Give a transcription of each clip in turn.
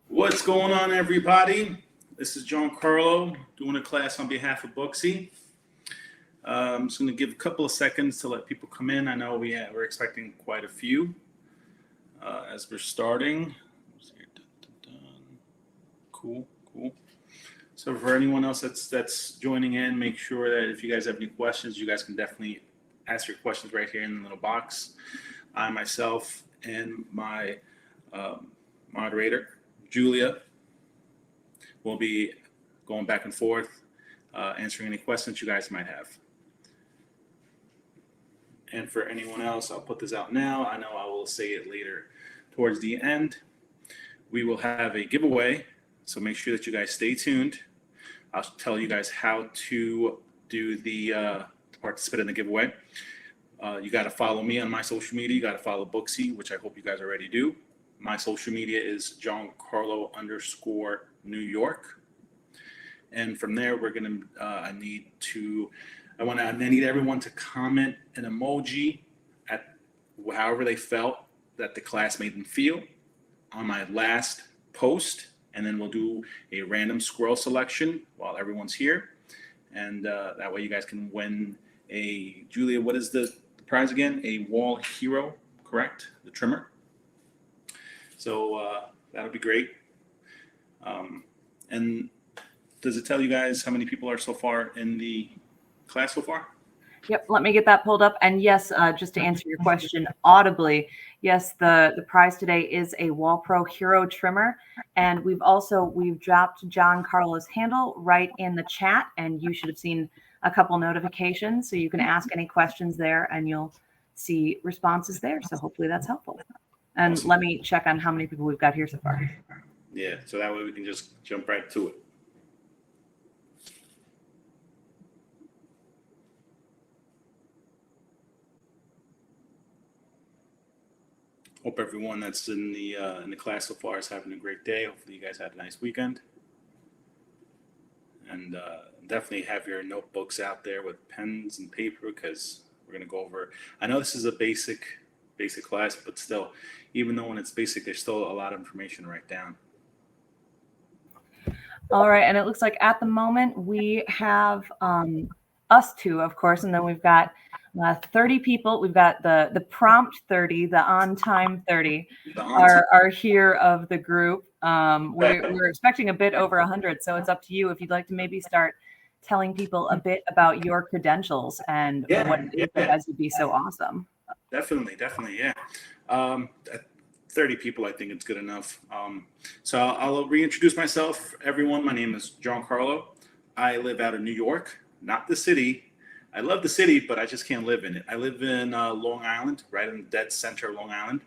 What's going on, everybody? This is John Carlo doing a class on behalf of Booksy. I'm just going to give a couple of seconds to let people come in. I know we're expecting quite a few as we're starting. Cool. So for anyone else that's joining in, make sure that if you guys have any questions, you guys can definitely ask your questions right here in the little box. I myself and my moderator, Julia, will be going back and forth, answering any questions you guys might have. And for anyone else, I'll put this out now. I know I will say it later towards the end. We will have a giveaway, so make sure that you guys stay tuned. I'll tell you guys how to do to participate in the giveaway. You got to follow me on my social media. You got to follow Booksy, which I hope you guys already do. My social media is John Carlo _New York. And from there, we're going to, I need everyone to comment an emoji at however they felt that the class made them feel on my last post. And then we'll do a random scroll selection while everyone's here. And that way you guys can win Julia, what is the prize again? A Wahl Hero, correct? The trimmer. So that'll be great. And does it tell you guys how many people are so far in the class so far? Yep, let me get that pulled up. And yes, just to answer your question audibly, yes, the prize today is a Wahl Pro Hero trimmer. And we've dropped John Carlo's handle right in the chat, and you should have seen a couple notifications. So you can ask any questions there and you'll see responses there. So hopefully that's helpful. And awesome. Let me check on how many people we've got here so far. Yeah, so that way we can just jump right to it. Hope everyone that's in the class so far is having a great day. Hopefully you guys had a nice weekend. And definitely have your notebooks out there with pens and paper, because we're going to go over, I know this is a basic class, but still, even though when it's basic, there's still a lot of information to write down. All right, and it looks like at the moment we have us two, of course, and then we've got 30 people. We've got the prompt 30, the on-time 30 are here of the group. We're expecting a bit over 100, so it's up to you if you'd like to maybe start telling people a bit about your credentials and what it is that has to be so awesome. Definitely, yeah. 30 people, I think it's good enough. So I'll reintroduce myself, everyone. My name is John Carlo. I live out of New York, not the city. I love the city, but I just can't live in it. I live in Long Island, right in the dead center of Long Island.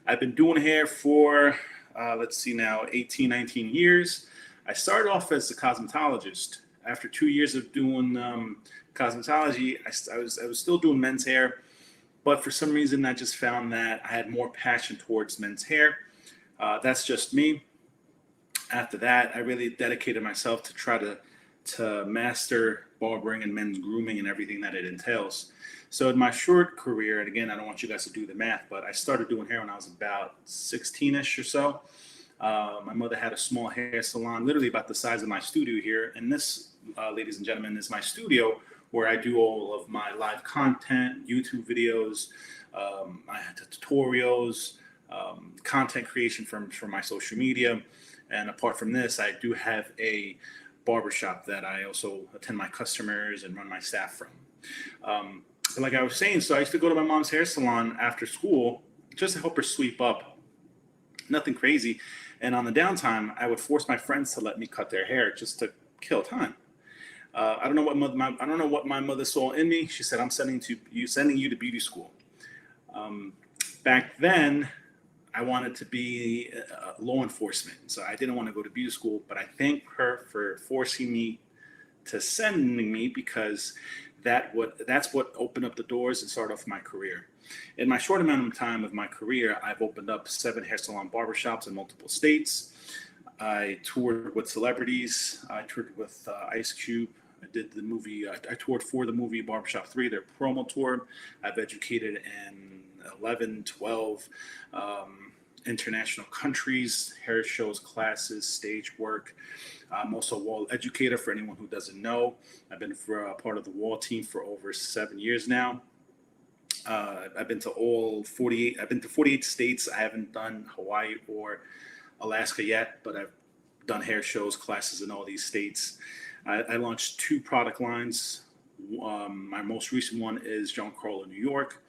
I've been doing hair for, 18, 19 years. I started off as a cosmetologist. After 2 years of doing cosmetology, I was still doing men's hair. But for some reason, I just found that I had more passion towards men's hair. That's just me. After that, I really dedicated myself to try to master barbering and men's grooming and everything that it entails. So in my short career, and again, I don't want you guys to do the math, but I started doing hair when I was about 16-ish or so. My mother had a small hair salon, literally about the size of my studio here. And this, ladies and gentlemen, is my studio, where I do all of my live content, YouTube videos, my tutorials, content creation from my social media. And apart from this, I do have a barbershop that I also attend my customers and run my staff from. But like I was saying, so I used to go to my mom's hair salon after school just to help her sweep up. Nothing crazy. And on the downtime, I would force my friends to let me cut their hair just to kill time. I don't know what my mother saw in me. She said, "I'm sending you to beauty school." Back then, I wanted to be law enforcement, so I didn't want to go to beauty school. But I thank her for forcing me to sending me, because that's what opened up the doors and started off my career. In my short amount of time of my career, I've opened up 7 hair salon barbershops in multiple states. I toured with celebrities. I toured with Ice Cube. I did the movie. I toured for the movie Barbershop 3, their promo tour. I've educated in 11, 12, international countries, hair shows, classes, stage work. I'm also a Wahl educator for anyone who doesn't know. I've been for a part of the Wahl team for over 7 years now. I've been to all 48. I've been to 48 states. I haven't done Hawaii or Alaska yet, but I've done hair shows, classes in all these states. I launched 2 product lines. My most recent one is John Carlo, New York,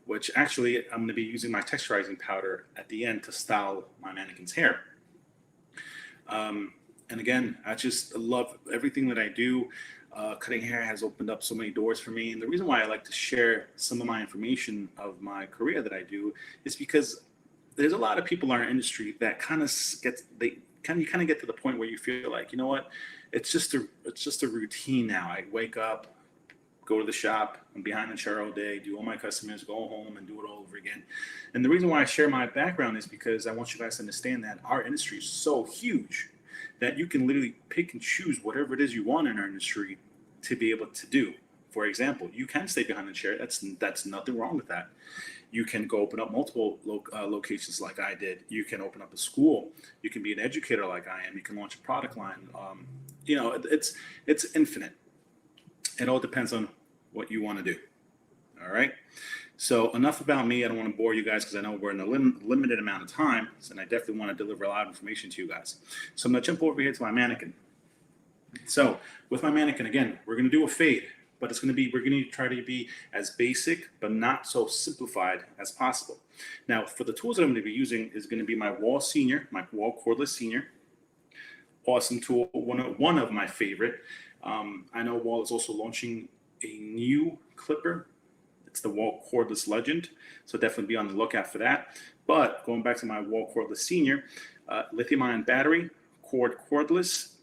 which actually I'm going to be using my texturizing powder at the end to style my mannequin's hair. And again, I just love everything that I do. Cutting hair has opened up so many doors for me. And the reason why I like to share some of my information of my career that I do is because there's a lot of people in our industry that kind of get to the point where you feel like, you know what, it's just a routine now. I wake up, go to the shop, I'm behind the chair all day, do all my customers, go home and do it all over again. And the reason why I share my background is because I want you guys to understand that our industry is so huge that you can literally pick and choose whatever it is you want in our industry to be able to do. For example, you can stay behind the chair. That's nothing wrong with that. You can go open up multiple locations like I did. You can open up a school. You can be an educator like I am. You can launch a product line. It's infinite. It all depends on what you want to do. All right. So enough about me. I don't want to bore you guys because I know we're in a limited amount of time, and I definitely want to deliver a lot of information to you guys. So I'm going to jump over here to my mannequin. So with my mannequin, again, we're going to do a fade, but we're going to try to be as basic, but not so simplified as possible. Now, for the tools that I'm going to be using is going to be my Wahl Senior, my Wahl Cordless Senior. Awesome tool, one of my favorite. I know Wahl is also launching a new clipper. It's the Wahl Cordless Legend, so definitely be on the lookout for that. But going back to my Wahl Cordless Senior, lithium-ion battery, cordless.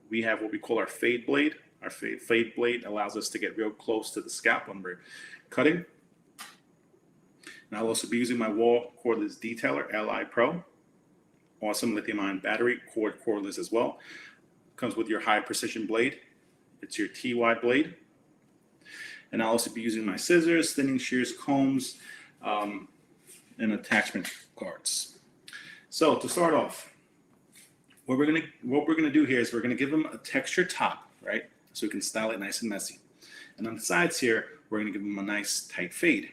We have what we call our fade blade. Our fade blade allows us to get real close to the scalp when we're cutting. And I'll also be using my Wahl Cordless Detailer, Li Pro. Awesome lithium-ion battery, cordless as well. Comes with your high precision blade. It's your TY blade. And I'll also be using my scissors, thinning shears, combs, and attachment cards. So to start off, what we're gonna do here is we're gonna give them a texture top, right? So we can style it nice and messy. And on the sides here, we're gonna give them a nice tight fade.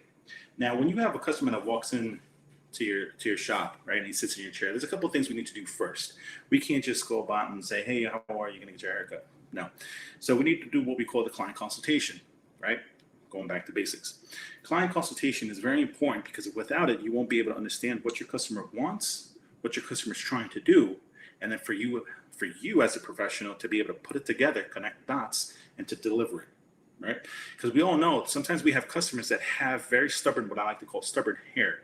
Now, when you have a customer that walks in to your shop, right, and he sits in your chair, there's a couple of things we need to do first. We can't just go about and say, hey, how are you gonna get your haircut? No. So we need to do what we call the client consultation, right? Going back to basics. Client consultation is very important because without it, you won't be able to understand what your customer wants, what your customer is trying to do, and then for you as a professional to be able to put it together, connect dots, and to deliver it, right? Because we all know sometimes we have customers that have very stubborn, what I like to call stubborn hair,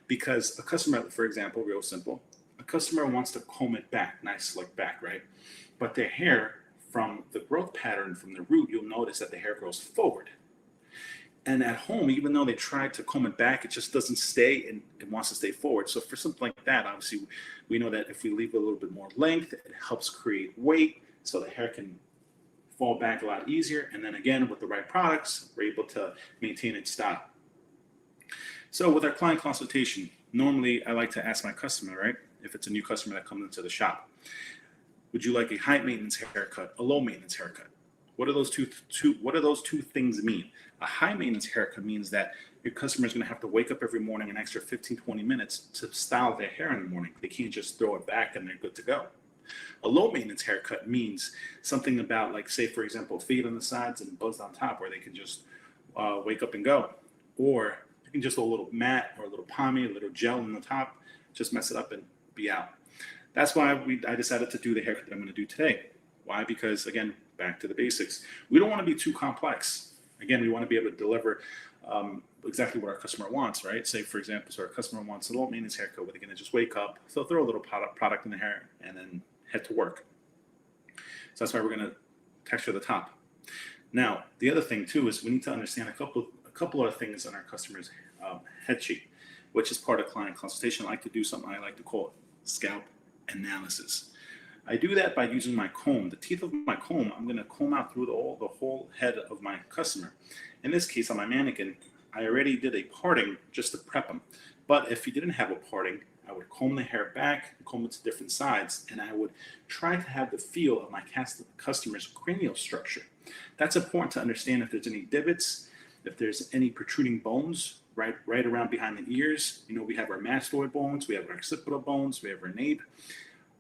because a customer, for example, real simple, a customer wants to comb it back, nice slick back, right? But their hair, from the growth pattern from the root, you'll notice that the hair grows forward. And at home, even though they try to comb it back, it just doesn't stay and it wants to stay forward. So for something like that, obviously, we know that if we leave a little bit more length, it helps create weight so the hair can fall back a lot easier. And then again, with the right products, we're able to maintain its style. So with our client consultation, normally I like to ask my customer, right, if it's a new customer that comes into the shop, would you like a high maintenance haircut, a low maintenance haircut? What do those two things mean? A high maintenance haircut means that your customer is going to have to wake up every morning an extra 15, 20 minutes to style their hair in the morning. They can't just throw it back and they're good to go. A low maintenance haircut means something about, like, say, for example, fade on the sides and buzzed on top, where they can just wake up and go. Or you can just a little matte or a little pomade, a little gel on the top, just mess it up and be out. That's why I decided to do the haircut that I'm going to do today. Why? Because, again, back to the basics. We don't want to be too complex. Again, we want to be able to deliver exactly what our customer wants, right? Say, for example, so our customer wants a low maintenance haircut where they're going to just wake up, so throw a little product in the hair, and then head to work. So that's why we're going to texture the top. Now, the other thing, too, is we need to understand a couple of things on our customer's head sheet, which is part of client consultation. I like to do something I like to call scalp analysis. I do that by using my comb. The teeth of my comb, I'm going to comb out through the whole head of my customer. In this case, on my mannequin, I already did a parting just to prep them. But if you didn't have a parting, I would comb the hair back, comb it to different sides, and I would try to have the feel of my customer's cranial structure. That's important to understand if there's any divots, if there's any protruding bones right around behind the ears. You know, we have our mastoid bones, we have our occipital bones, we have our nape.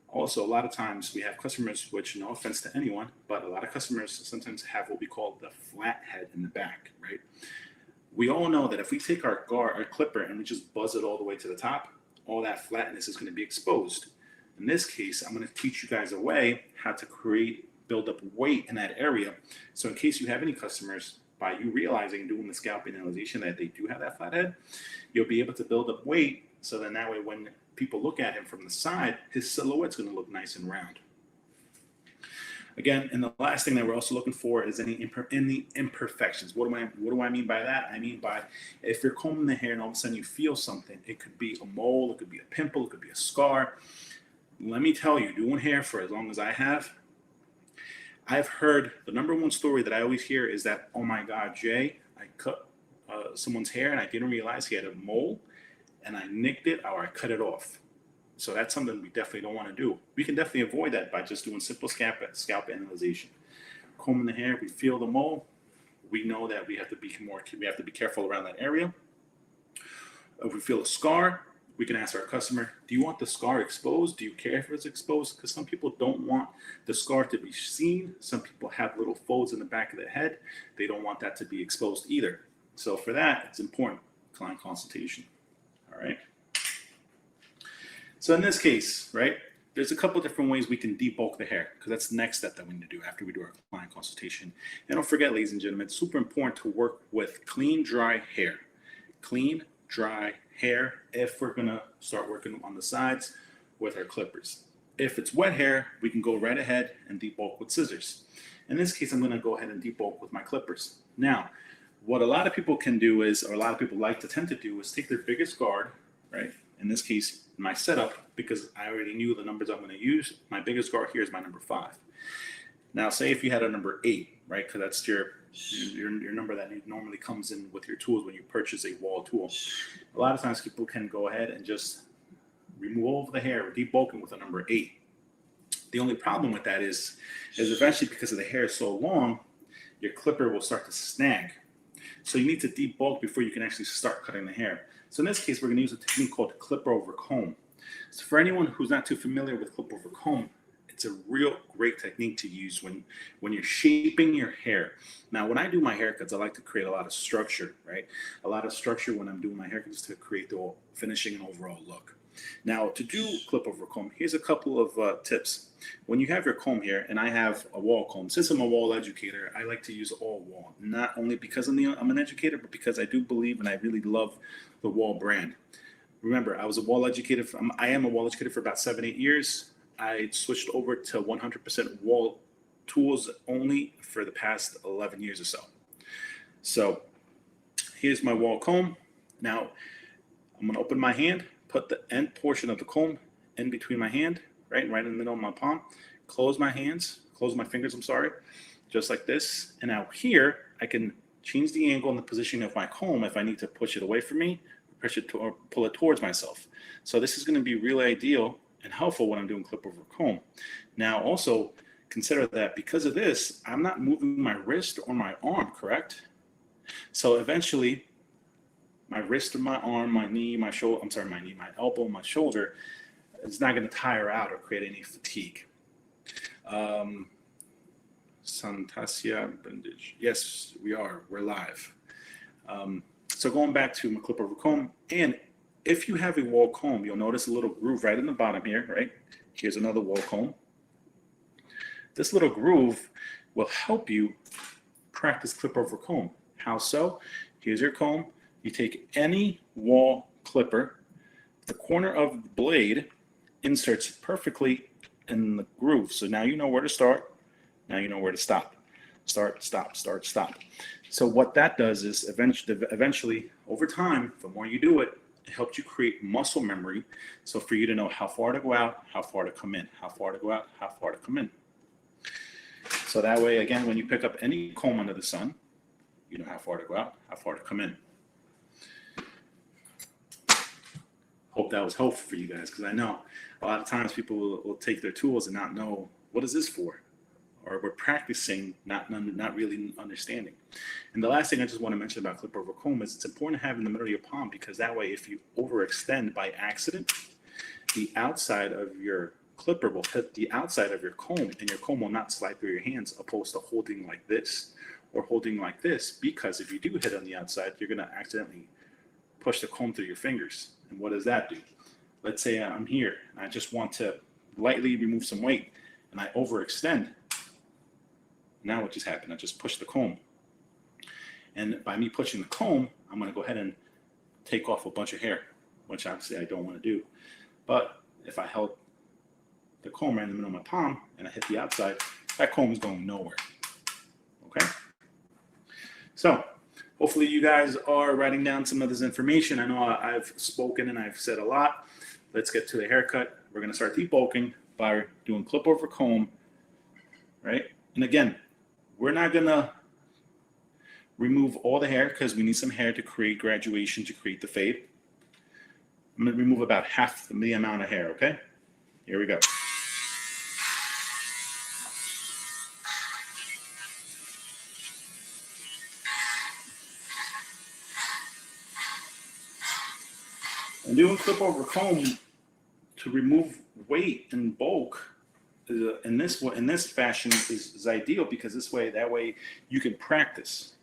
Also, a lot of times we have customers, which no offense to anyone, but a lot of customers sometimes have what we call the flat head in the back, right? We all know that if we take our clipper and we just buzz it all the way to the top, all that flatness is going to be exposed. In this case, I'm going to teach you guys a way how to build up weight in that area. So in case you have any customers, by you realizing doing the scalp analysis that they do have that flat head, you'll be able to build up weight. So then that way, when people look at him from the side, his silhouette's going to look nice and round. Again, and the last thing that we're also looking for is any imperfections. What do I mean by that? I mean by if you're combing the hair and all of a sudden you feel something, it could be a mole, it could be a pimple, it could be a scar. Let me tell you, doing hair for as long as I have, I've heard the number one story that I always hear is that, oh my God, Jay, I cut someone's hair and I didn't realize he had a mole and I nicked it or I cut it off. So that's something we definitely don't want to do. We can definitely avoid that by just doing simple scalp analysis. Combing the hair, we feel the mole. We know that we have to be careful around that area. If we feel a scar, we can ask our customer, do you want the scar exposed? Do you care if it's exposed? Because some people don't want the scar to be seen. Some people have little folds in the back of the head. They don't want that to be exposed either. So for that, it's important, client consultation. All right. So in this case, right, there's a couple different ways we can debulk the hair, because that's the next step that we need to do after we do our client consultation. And don't forget, ladies and gentlemen, it's super important to work with clean, dry hair. Clean, dry hair if we're going to start working on the sides with our clippers. If it's wet hair, we can go right ahead and debulk with scissors. In this case, I'm going to go ahead and debulk with my clippers. Now, what a lot of people can do is, or a lot of people tend to do is take their biggest guard, right? In this case, my setup, because I already knew the numbers I'm going to use, my biggest guard here is my number 5. Now, say if you had a number 8, right? Because that's your number that normally comes in with your tools when you purchase a Wahl tool. A lot of times people can go ahead and just remove the hair, debulking with a number 8. The only problem with that is eventually, because of the hair is so long, your clipper will start to snag. So you need to debulk before you can actually start cutting the hair. So in this case, we're going to use a technique called clipper over comb. So for anyone who's not too familiar with clipper over comb, it's a real great technique to use when you're shaping your hair. Now, when I do my haircuts, I like to create a lot of structure, right? A lot of structure when I'm doing my haircuts to create the finishing and overall look. Now, to do clip over comb, here's a couple of tips. When you have your comb here, and I have a Wahl comb, since I'm a Wahl educator, I like to use all Wahl, not only because I'm an educator, but because I do believe and I really love the Wahl brand. Remember, I am a Wahl educator for about 7-8 years. I switched over to 100% Wahl tools only for the past 11 years or so. So here's my Wahl comb. Now, I'm going to open my hand, put the end portion of the comb in between my hand, right in the middle of my palm, close my fingers, just like this. And now here, I can change the angle and the position of my comb if I need to push it away from me, or pull it towards myself. So this is going to be really ideal and helpful when I'm doing clip over comb. Now, also consider that because of this, I'm not moving my wrist or my arm, correct? So eventually, my wrist or my arm, my knee, my elbow, my shoulder, it's not going to tire out or create any fatigue. Santasia Brindage. Yes, we're live. So going back to my clip over comb, and if you have a Wahl comb, you'll notice a little groove right in the bottom here, right? Here's another Wahl comb. This little groove will help you practice clip over comb. How so? Here's your comb. You take any Wahl clipper, the corner of the blade inserts perfectly in the groove. So now you know where to start. Now you know where to stop. Start, stop, start, stop. So what that does is eventually, over time, the more you do it, it helps you create muscle memory. So for you to know how far to go out, how far to come in, how far to go out, how far to come in. So that way, again, when you pick up any comb under the sun, you know how far to go out, how far to come in. Hope that was helpful for you guys, because I know a lot of times people will take their tools and not know, what is this for? Or we're practicing, not really understanding. And the last thing I just want to mention about clip over comb is it's important to have in the middle of your palm, because that way if you overextend by accident, the outside of your clipper will hit the outside of your comb, and your comb will not slide through your hands, opposed to holding like this or holding like this, because if you do hit on the outside, you're going to accidentally push the comb through your fingers. And what does that do? Let's say I'm here and I just want to lightly remove some weight and I overextend. Now what just happened? I just pushed the comb. And by me pushing the comb, I'm going to go ahead and take off a bunch of hair, which obviously I don't want to do. But if I held the comb right in the middle of my palm and I hit the outside, that comb is going nowhere. Okay? So hopefully you guys are writing down some of this information. I know I've spoken and I've said a lot. Let's get to the haircut. We're going to start debulking by doing clip over comb, right? And again, we're not going to remove all the hair because we need some hair to create graduation, to create the fade. I'm going to remove about half the amount of hair, okay? Here we go. And doing clip over comb to remove weight and bulk in this fashion is ideal, because that way you can practice.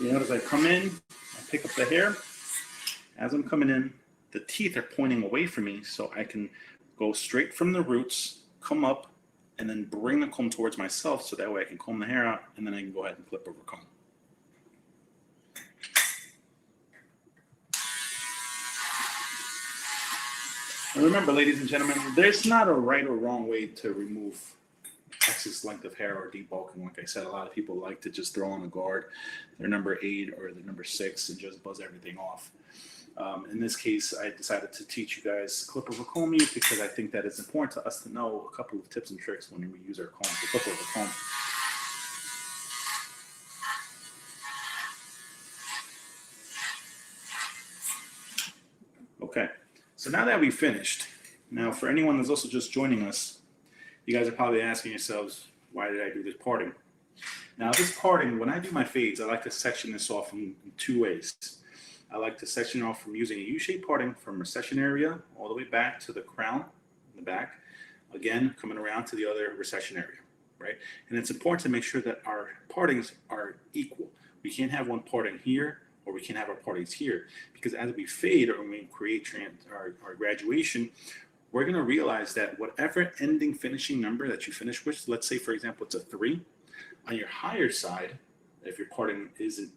You notice I come in, I pick up the hair. As I'm coming in, the teeth are pointing away from me, so I can go straight from the roots, come up, and then bring the comb towards myself, so that way I can comb the hair out, and then I can go ahead and clip over comb. And remember, ladies and gentlemen, there's not a right or wrong way to remove excess length of hair or debulking. Like I said, a lot of people like to just throw on a guard, their number 8 or their number 6, and just buzz everything off. In this case, I decided to teach you guys clip over comb use, because I think that it's important to us to know a couple of tips and tricks when we use our comb to clip over comb. Okay, so now that we've finished, now for anyone that's also just joining us, you guys are probably asking yourselves, why did I do this parting? Now this parting, when I do my fades, I like to section this off in 2 ways. I like to section off from using a U-shaped parting from recession area all the way back to the crown in the back. Again, coming around to the other recession area, right? And it's important to make sure that our partings are equal. We can't have one parting here, or we can't have our partings here, because as we fade or when we create our graduation, we're going to realize that whatever ending finishing number that you finish with, let's say, for example, it's a 3, on your higher side, if your parting isn't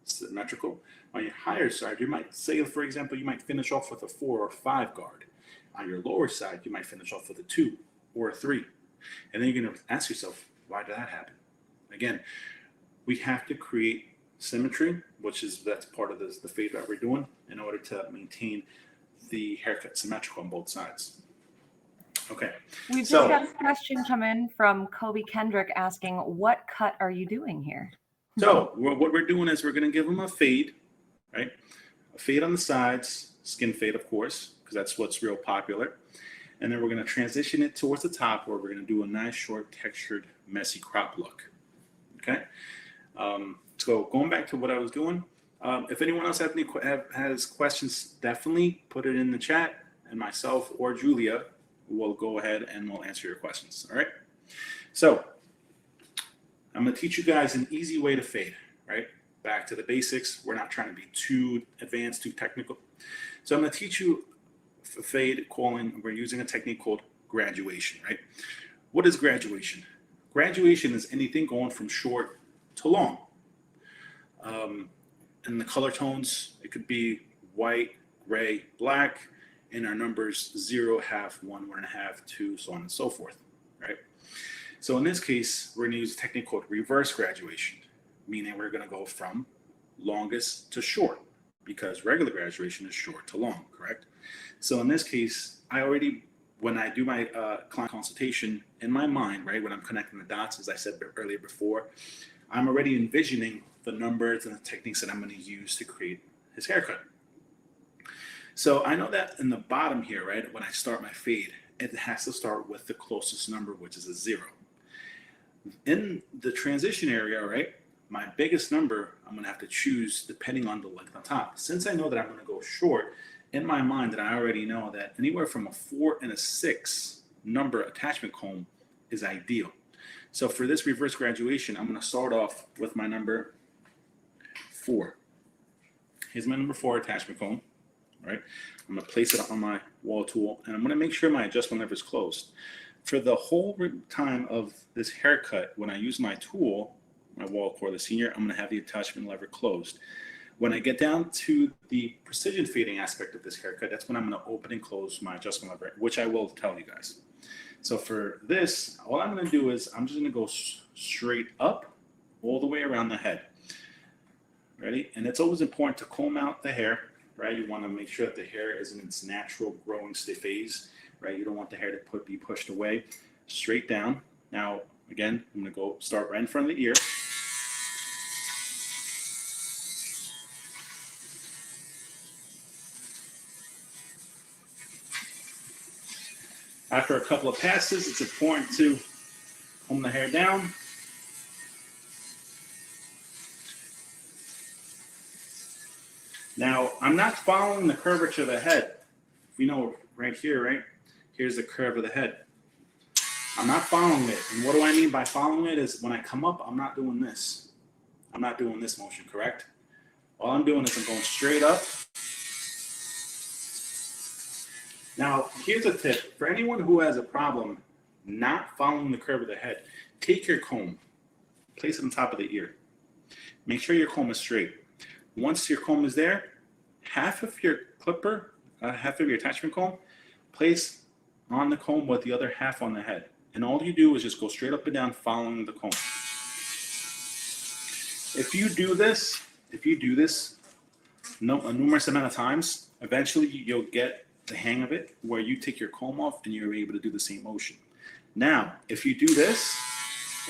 symmetrical, on your higher side, you might say, for example, you might finish off with a 4 or 5 guard. On your lower side, you might finish off with a 2 or a 3. And then you're going to ask yourself, why did that happen? Again, we have to create symmetry, that's part of the fade that we're doing, in order to maintain the haircut symmetrical on both sides. Okay. We've just got a question come in from Kobe Kendrick asking, what cut are you doing here? So what we're doing is we're going to give them a fade, right? A fade on the sides, skin fade, of course, because that's what's real popular. And then we're going to transition it towards the top, where we're going to do a nice, short, textured, messy crop look. Okay. So going back to what I was doing, if anyone else has questions, definitely put it in the chat, and myself or Julia will go ahead and we'll answer your questions. All right. So I'm going to teach you guys an easy way to fade, right? Back to the basics. We're not trying to be too advanced, too technical. So I'm going to teach you a fade calling. We're using a technique called graduation, right? What is graduation? Graduation is anything going from short to long. And the color tones, it could be white, gray, black, and our numbers 0, half, 1, 1.5, 2, so on and so forth, right? So in this case, we're going to use a technique called reverse graduation, meaning we're going to go from longest to short, because regular graduation is short to long, correct? So in this case, I already when I do my client consultation in my mind, right, when I'm connecting the dots, as I said earlier before, I'm already envisioning the numbers and the techniques that I'm going to use to create his haircut. So I know that in the bottom here, right, when I start my fade, it has to start with the closest number, which is a 0. In the transition area, right, my biggest number I'm going to have to choose depending on the length on top. Since I know that I'm going to go short, in my mind that I already know that anywhere from a 4 and a 6 number attachment comb is ideal. So for this reverse graduation, I'm going to start off with my number 4. Here's my number 4 attachment comb. Right, I'm going to place it on my wall tool, and I'm going to make sure my adjustment lever is closed. For the whole time of this haircut, when I use my tool, my wall cordless senior, I'm going to have the attachment lever closed. When I get down to the precision fading aspect of this haircut, that's when I'm going to open and close my adjustment lever, which I will tell you guys. So for this, all I'm going to do is I'm just going to go straight up all the way around the head. Ready? And it's always important to comb out the hair, right? You want to make sure that the hair is in its natural growing phase, right? You don't want the hair to be pushed away. Straight down. Now, again, I'm going to go start right in front of the ear. After a couple of passes, it's important to comb the hair down. Now, I'm not following the curvature of the head. You know, right here, right? Here's the curve of the head. I'm not following it. And what do I mean by following it is when I come up, I'm not doing this. I'm not doing this motion, correct? All I'm doing is I'm going straight up. Now, here's a tip. For anyone who has a problem not following the curve of the head, take your comb, place it on top of the ear. Make sure your comb is straight. Once your comb is there, half of your clipper, half of your attachment comb, place on the comb with the other half on the head. And all you do is just go straight up and down following the comb. If you do this a numerous amount of times, eventually you'll get the hang of it where you take your comb off and you're able to do the same motion. Now, if you do this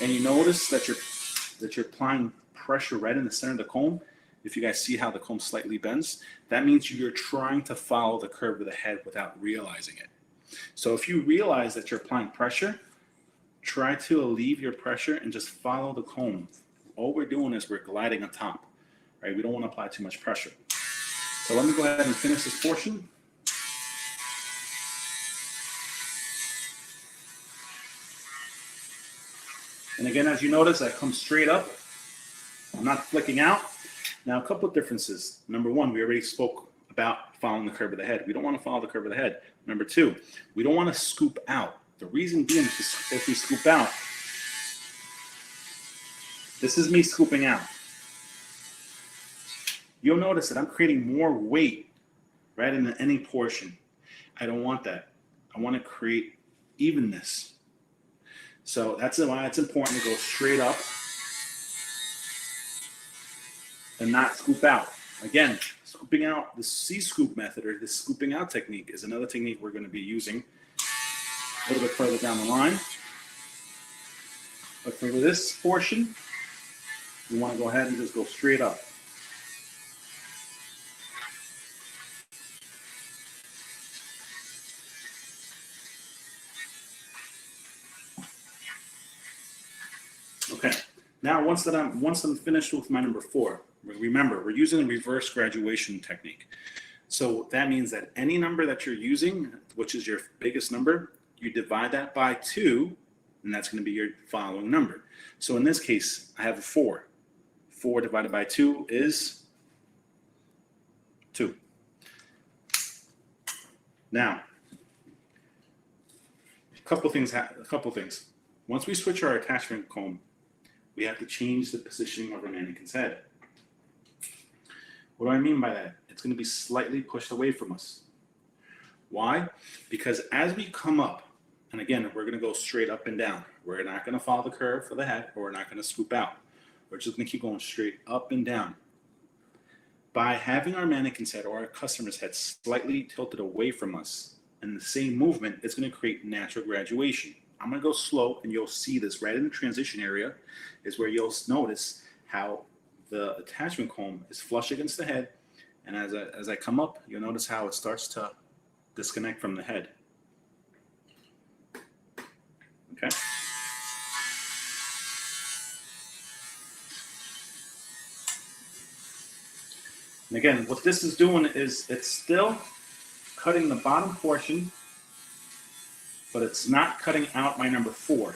and you notice that you're applying pressure right in the center of the comb, if you guys see how the comb slightly bends, that means you're trying to follow the curve of the head without realizing it. So if you realize that you're applying pressure, try to alleviate your pressure and just follow the comb. All we're doing is we're gliding on top, right? We don't want to apply too much pressure. So let me go ahead and finish this portion. And again, as you notice, I come straight up. I'm not flicking out. Now, a couple of differences. Number one, we already spoke about following the curve of the head. We don't want to follow the curve of the head. Number two, we don't want to scoop out. The reason being is if we scoop out, this is me scooping out. You'll notice that I'm creating more weight right in any portion. I don't want that. I want to create evenness. So that's why it's important to go straight up and not scoop out. Again, scooping out, the C-scoop method or the scooping out technique is another technique we're going to be using a little bit further down the line. But for this portion, you want to go ahead and just go straight up. Okay, now once I'm finished with my number 4, remember, we're using a reverse graduation technique. So that means that any number that you're using, which is your biggest number, you divide that by 2, and that's going to be your following number. So in this case, I have a 4. 4 divided by 2 is 2. Now, a couple things. Once we switch our attachment comb, we have to change the positioning of our mannequin's head. What do I mean by that? It's going to be slightly pushed away from us. Why? Because as we come up, and again, we're going to go straight up and down. We're not going to follow the curve for the head, or we're not going to scoop out. We're just going to keep going straight up and down. By having our mannequin's head or our customer's head slightly tilted away from us, and the same movement, it's going to create natural graduation. I'm going to go slow, and you'll see this right in the transition area is where you'll notice how the attachment comb is flush against the head. And as I come up, you'll notice how it starts to disconnect from the head. Okay. And again, what this is doing is it's still cutting the bottom portion, but it's not cutting out my number 4.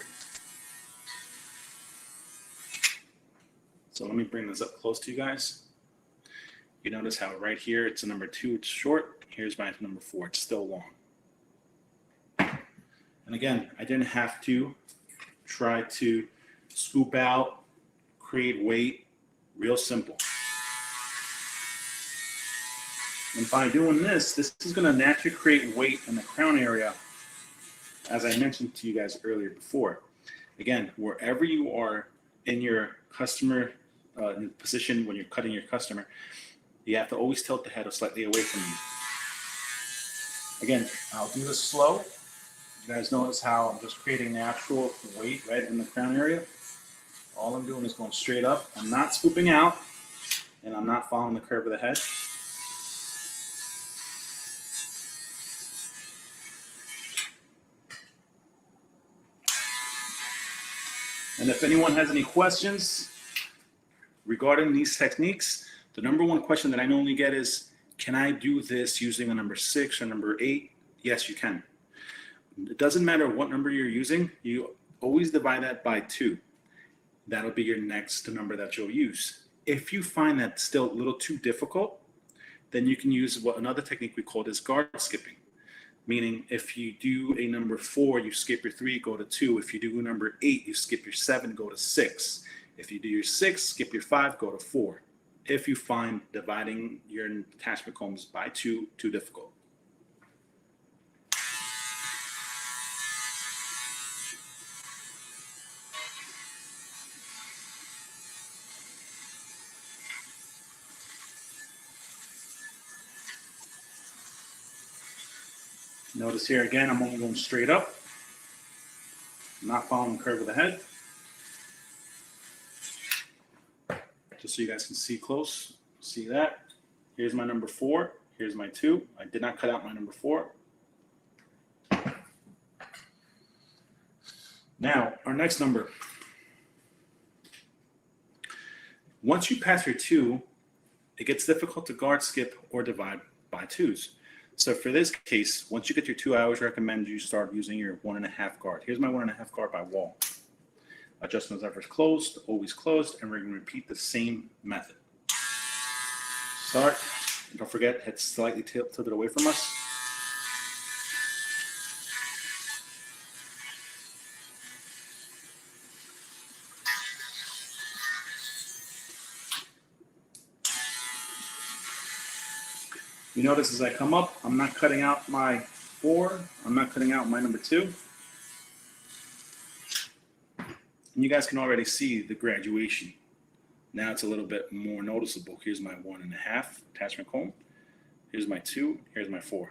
So let me bring this up close to you guys. You notice how right here it's a number 2, it's short. Here's my number 4, it's still long. And again, I didn't have to try to scoop out, create weight, real simple. And by doing this is going to naturally create weight in the crown area, as I mentioned to you guys earlier before. Again, wherever you are in your customer position when you're cutting your customer, you have to always tilt the head slightly away from you. Again, I'll do this slow. You guys notice how I'm just creating natural weight right in the crown area. All I'm doing is going straight up. I'm not scooping out, and I'm not following the curve of the head. And if anyone has any questions regarding these techniques, the number one question that I normally get is, can I do this using a number 6 or number 8? Yes, you can. It doesn't matter what number you're using. You always divide that by 2. That'll be your next number that you'll use. If you find that still a little too difficult, then you can use what another technique we call is guard skipping. Meaning if you do a number 4, you skip your 3, go to 2. If you do a number 8, you skip your 7, go to 6. If you do your 6, skip your 5, go to 4. If you find dividing your attachment combs by 2 too difficult. Notice here again, I'm only going straight up. I'm not following the curve of the head. Just so you guys can see close. See that? Here's my number 4. Here's my 2. I did not cut out my number 4. Now, our next number. Once you pass your 2, it gets difficult to guard, skip, or divide by 2s. So for this case, once you get your 2, I always recommend you start using your 1.5 guard. Here's my 1.5 guard by Wahl. Adjustments levers closed, always closed, and we're going to repeat the same method. Start, and don't forget, head slightly tilted away from us. You notice as I come up, I'm not cutting out my 4. I'm not cutting out my number 2. And you guys can already see the graduation. Now it's a little bit more noticeable. Here's my 1.5 attachment comb. Here's my 2. Here's my 4.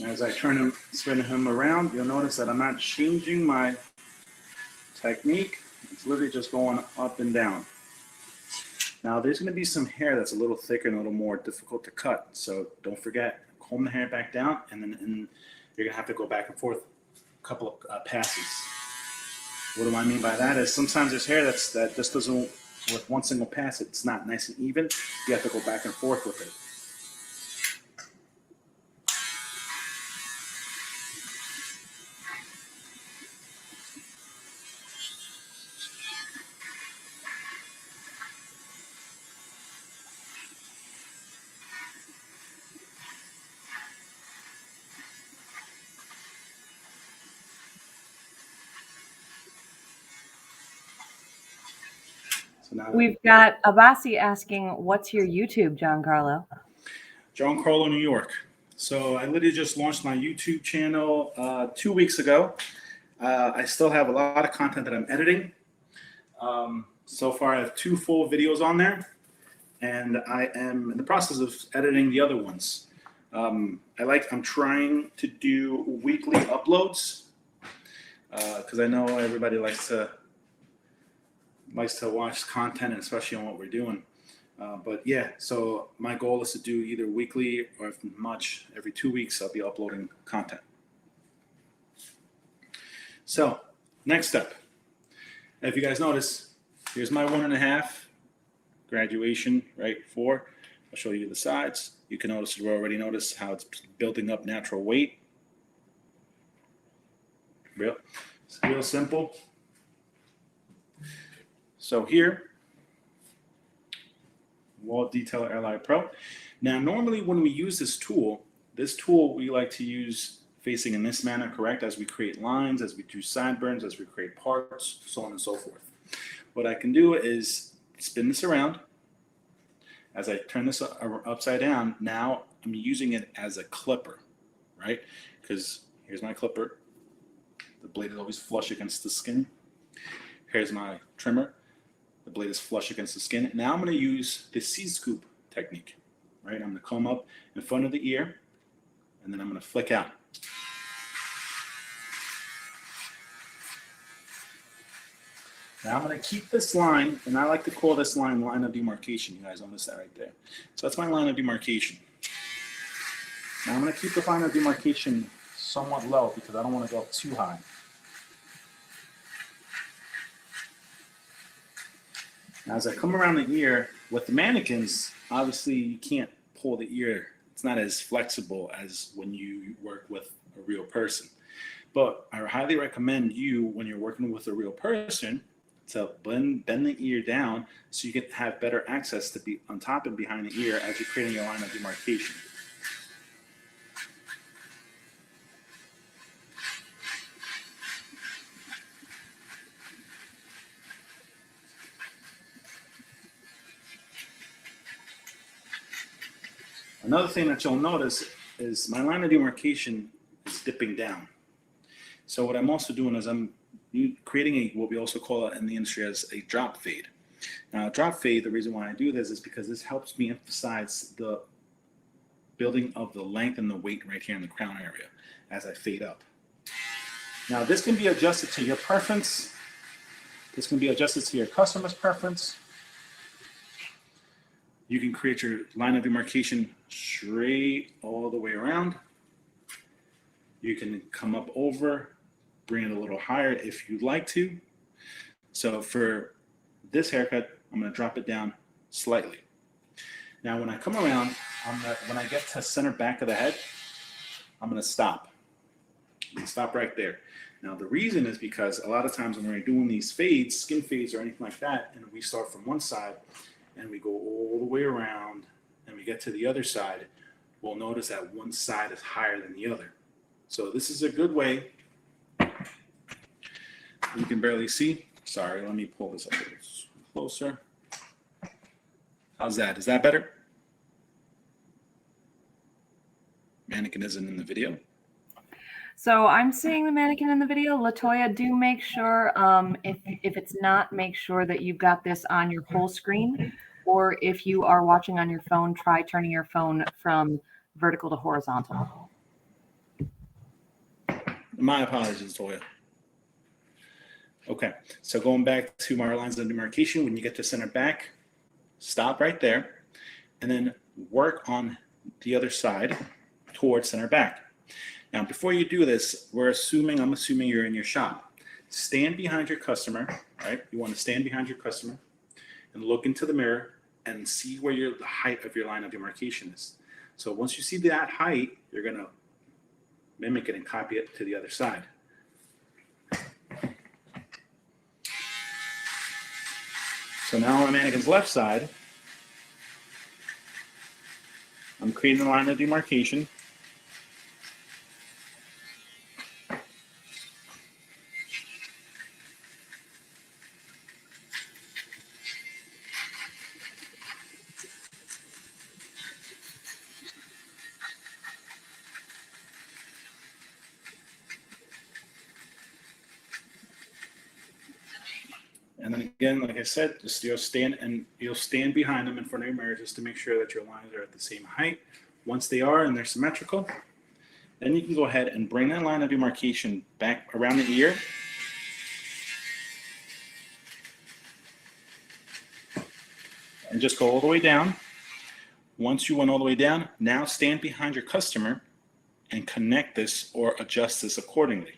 As I spin him around, you'll notice that I'm not changing my technique. It's literally just going up and down. Now there's going to be some hair that's a little thicker and a little more difficult to cut. So don't forget, comb the hair back down, and then you're going to have to go back and forth a couple of passes. What do I mean by that is sometimes there's hair that just doesn't, with one single pass, it's not nice and even. You have to go back and forth with it. So now We've got Abasi asking, what's your YouTube, John Carlo? John Carlo, New York. So I literally just launched my YouTube channel 2 weeks ago. I still have a lot of content that I'm editing. So far, I have 2 full videos on there, and I am in the process of editing the other ones. I'm trying to do weekly uploads because I know everybody likes to watch content, and especially on what we're doing. But yeah, so my goal is to do either weekly or if much, every 2 weeks, I'll be uploading content. So next step, if you guys notice, here's my 1.5 graduation, right? 4. I'll show you the sides. You can notice, you already notice how it's building up natural weight. It's real simple. So here, Wall Detailer Ally Pro. Now, normally when we use this tool we like to use facing in this manner, correct? As we create lines, as we do sideburns, as we create parts, so on and so forth. What I can do is spin this around. As I turn this upside down, now I'm using it as a clipper, right? Because here's my clipper. The blade is always flush against the skin. Here's my trimmer. The blade is flush against the skin. Now I'm going to use the C-scoop technique, right? I'm going to come up in front of the ear, and then I'm going to flick out. Now I'm going to keep this line, and I like to call this line of demarcation. You guys notice that right there. So that's my line of demarcation. Now I'm going to keep the line of demarcation somewhat low because I don't want to go up too high. Now as I come around the ear, with the mannequins, obviously you can't pull the ear. It's not as flexible as when you work with a real person. But I highly recommend you, when you're working with a real person, to bend the ear down so you can have better access to be on top and behind the ear as you're creating your line of demarcation. Another thing that you'll notice is my line of demarcation is dipping down. So what I'm also doing is I'm creating what we also call it in the industry as a drop fade. Now, a drop fade, the reason why I do this is because this helps me emphasize the building of the length and the weight right here in the crown area as I fade up. Now, this can be adjusted to your preference. This can be adjusted to your customer's preference. You can create your line of demarcation straight all the way around. You can come up over, bring it a little higher if you'd like to. So for this haircut, I'm going to drop it down slightly. Now, when I come around, when I get to center back of the head, I'm going to stop. I'm going to stop right there. Now, the reason is because a lot of times when we're doing these fades, skin fades or anything like that, and we start from one side and we go all the way around and we get to the other side, we'll notice that one side is higher than the other. So this is a good way. You can barely see. Sorry, let me pull this up a little closer. How's that? Is that better? Mannequin isn't in the video. So I'm seeing the mannequin in the video. Latoya, do make sure, if it's not, make sure that you've got this on your whole screen. Or if you are watching on your phone, try turning your phone from vertical to horizontal. My apologies, Toya. Okay, so going back to my lines of demarcation, when you get to center back, stop right there, and then work on the other side towards center back. Now, before you do this, I'm assuming you're in your shop. Stand behind your customer, right? You want to stand behind your customer and look into the mirror and see where the height of your line of demarcation is. So once you see that height, you're going to mimic it and copy it to the other side. So now on the mannequin's left side, I'm creating a line of demarcation. again, like I said, just you'll stand behind them in front of your mirror just to make sure that your lines are at the same height. Once they are and they're symmetrical, then you can go ahead and bring that line of demarcation back around the ear. And just go all the way down. Once you went all the way down, now stand behind your customer and connect this or adjust this accordingly.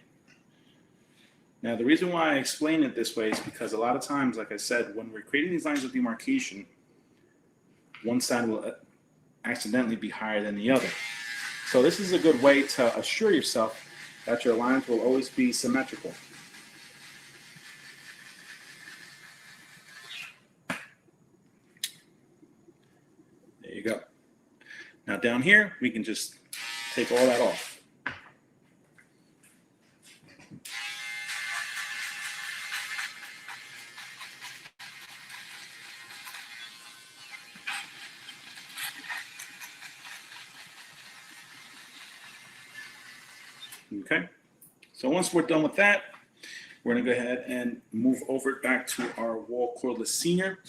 Now, the reason why I explain it this way is because a lot of times, like I said, when we're creating these lines of demarcation, one side will accidentally be higher than the other. So this is a good way to assure yourself that your lines will always be symmetrical. There you go. Now down here, we can just take all that off. Okay, so once we're done with that, we're going to go ahead and move over back to our wall cordless senior.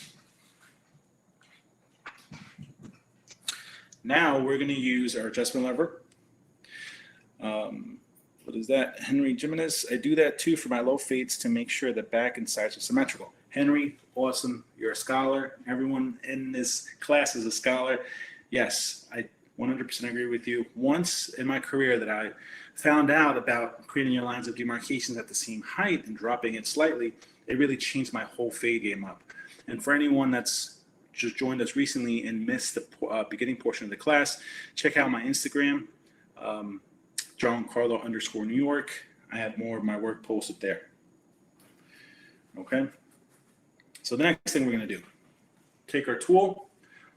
Now we're going to use our adjustment lever. What is that? Henry Jimenez. I do that too for my low fades to make sure the back and sides are symmetrical. Henry, awesome. You're a scholar. Everyone in this class is a scholar. Yes, I 100% agree with you. Once in my career that I found out about creating your lines of demarcations at the same height and dropping it slightly, it really changed my whole fade game up. And for anyone that's just joined us recently and missed the beginning portion of the class, check out my Instagram, John Carlo _New York. I have more of my work posted there. Okay. So the next thing we're going to do, take our tool,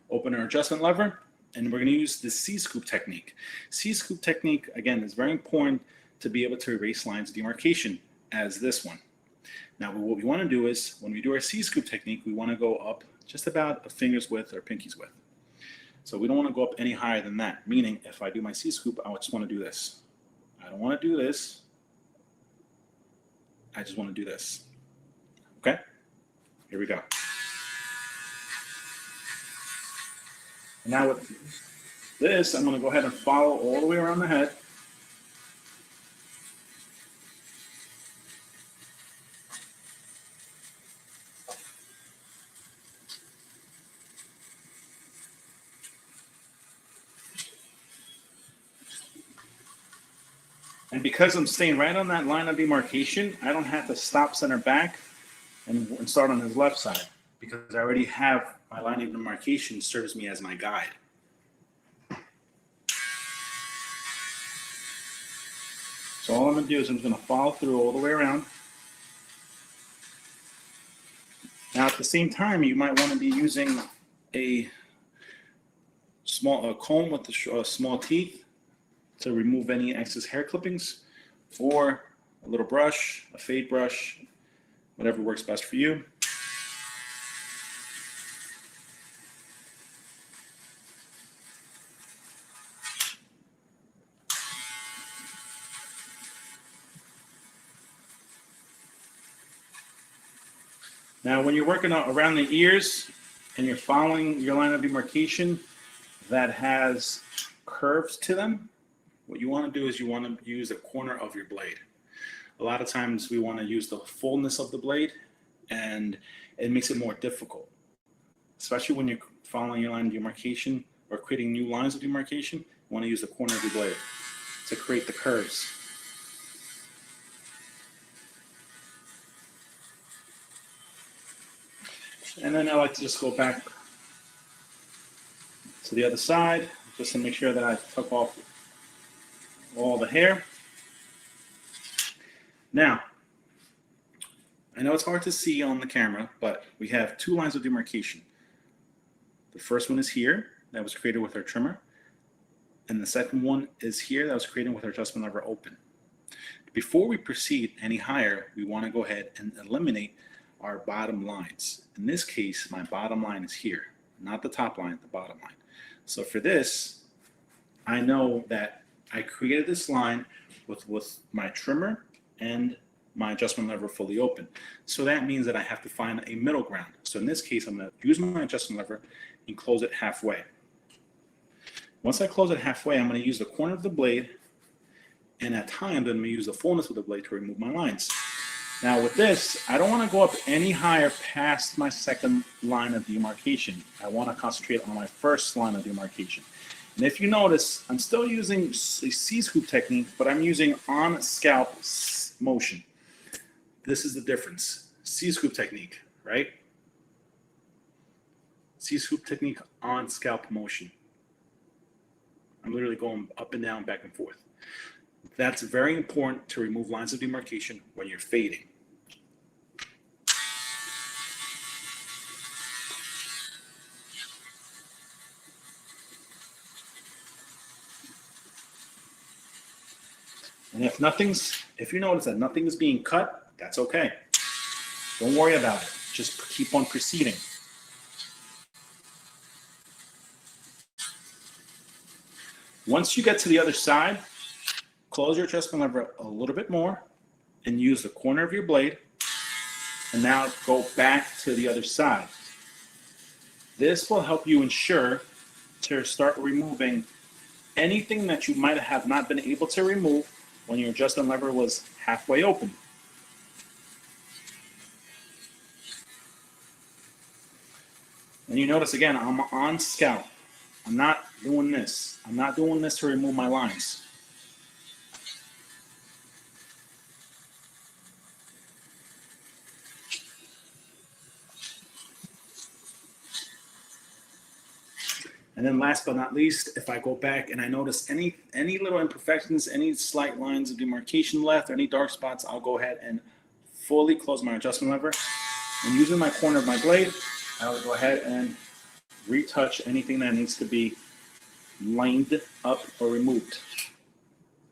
open our adjustment lever, and we're going to use the C-scoop technique. C-scoop technique, again, is very important to be able to erase lines of demarcation as this one. Now, what we want to do is when we do our C-scoop technique, we want to go up just about a finger's width or pinky's width. So we don't want to go up any higher than that, meaning if I do my C-scoop, I just want to do this. I don't want to do this. I just want to do this. Okay? Here we go. Now with this, I'm going to go ahead and follow all the way around the head. And because I'm staying right on that line of demarcation, I don't have to stop center back and start on his left side because I already have my line of demarcation serves me as my guide. So all I'm going to do is I'm going to follow through all the way around. Now at the same time, you might want to be using a comb with the small teeth to remove any excess hair clippings, or a little brush, a fade brush, whatever works best for you. Now, when you're working around the ears and you're following your line of demarcation that has curves to them, what you want to do is you want to use the corner of your blade. A lot of times we want to use the fullness of the blade, and it makes it more difficult, especially when you're following your line of demarcation or creating new lines of demarcation. You want to use the corner of your blade to create the curves. And then I like to just go back to the other side just to make sure that I took off all the hair. Now, I know it's hard to see on the camera, but we have two lines of demarcation. The first one is here, that was created with our trimmer. And the second one is here, that was created with our adjustment lever open. Before we proceed any higher, we want to go ahead and eliminate our bottom lines. In this case, my bottom line is here, not the top line, the bottom line. So for this, I know that I created this line with my trimmer and my adjustment lever fully open. So that means that I have to find a middle ground. So in this case, I'm going to use my adjustment lever and close it halfway. Once I close it halfway, I'm going to use the corner of the blade, and at times I'm going to use the fullness of the blade to remove my lines. Now with this, I don't want to go up any higher past my second line of demarcation. I want to concentrate on my first line of demarcation. And if you notice, I'm still using a C-scoop technique, but I'm using on scalp motion. This is the difference. C-scoop technique, right? C-scoop technique on scalp motion. I'm literally going up and down, back and forth. That's very important to remove lines of demarcation when you're fading. And if you notice that nothing is being cut, that's okay. Don't worry about it. Just keep on proceeding. Once you get to the other side, close your adjustment lever a little bit more and use the corner of your blade, and now go back to the other side. This will help you ensure to start removing anything that you might have not been able to remove when your adjustment lever was halfway open. And you notice again, I'm on scalp. I'm not doing this. I'm not doing this to remove my lines. And then last but not least, if I go back and I notice any little imperfections, any slight lines of demarcation left, or any dark spots, I'll go ahead and fully close my adjustment lever. And using my corner of my blade, I will go ahead and retouch anything that needs to be lined up or removed.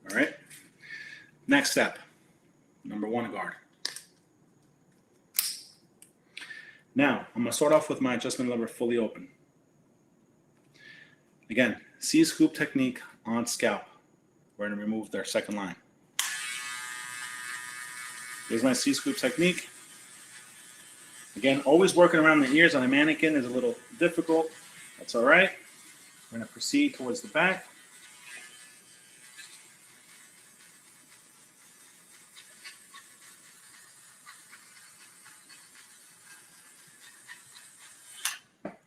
All right. Next step, number 1 guard. Now, I'm going to start off with my adjustment lever fully open. Again, C-scoop technique on scalp. We're going to remove their second line. Here's my C-scoop technique. Again, always working around the ears on a mannequin is a little difficult. That's all right. We're going to proceed towards the back.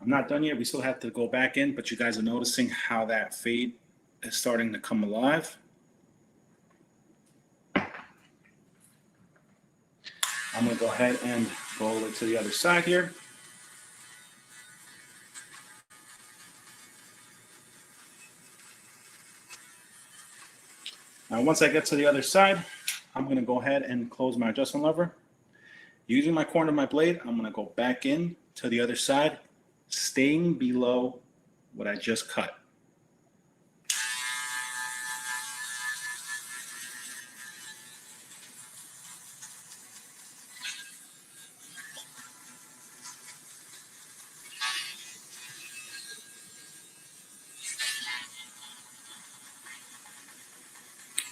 I'm not done yet. We still have to go back in, but you guys are noticing how that fade is starting to come alive. I'm going to go ahead and go over to the other side here. Now, once I get to the other side, I'm going to go ahead and close my adjustment lever. Using my corner of my blade, I'm going to go back in to the other side, staying below what I just cut.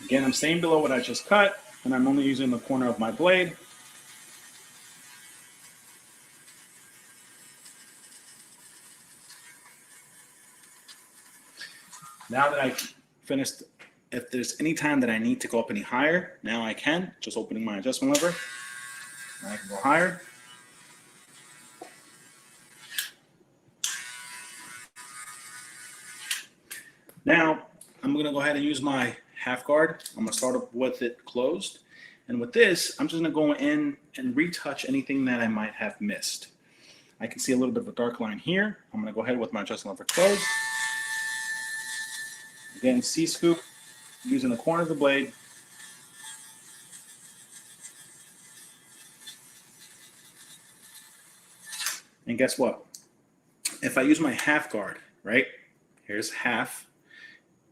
Again, I'm staying below what I just cut, and I'm only using the corner of my blade. Now that I've finished, if there's any time that I need to go up any higher, now I can, just opening my adjustment lever. Now I can go higher. Now, I'm going to go ahead and use my half guard. I'm going to start up with it closed. And with this, I'm just going to go in and retouch anything that I might have missed. I can see a little bit of a dark line here. I'm going to go ahead with my adjustment lever closed. Again, C-scoop, using the corner of the blade. And guess what? If I use my half guard, right? Here's half.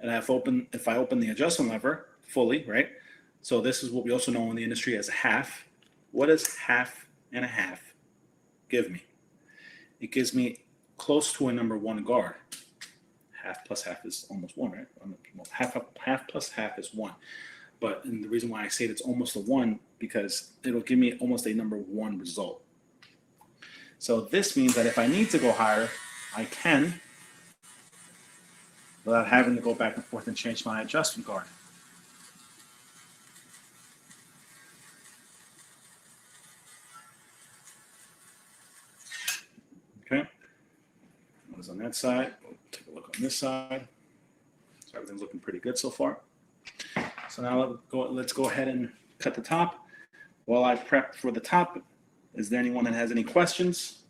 And if I open the adjustment lever fully, right? So this is what we also know in the industry as half. What does half and a half give me? It gives me close to a number 1 guard. Half plus half is almost 1, right? Half plus half is 1. But and the reason why I say it's almost a 1, because it'll give me almost a number one result. So this means that if I need to go higher, I can without having to go back and forth and change my adjustment guard. Okay, that was on that side. We'll take a look on this side. So everything's looking pretty good so far. So now let's go ahead and cut the top. While I prep for the top, is there anyone that has any questions?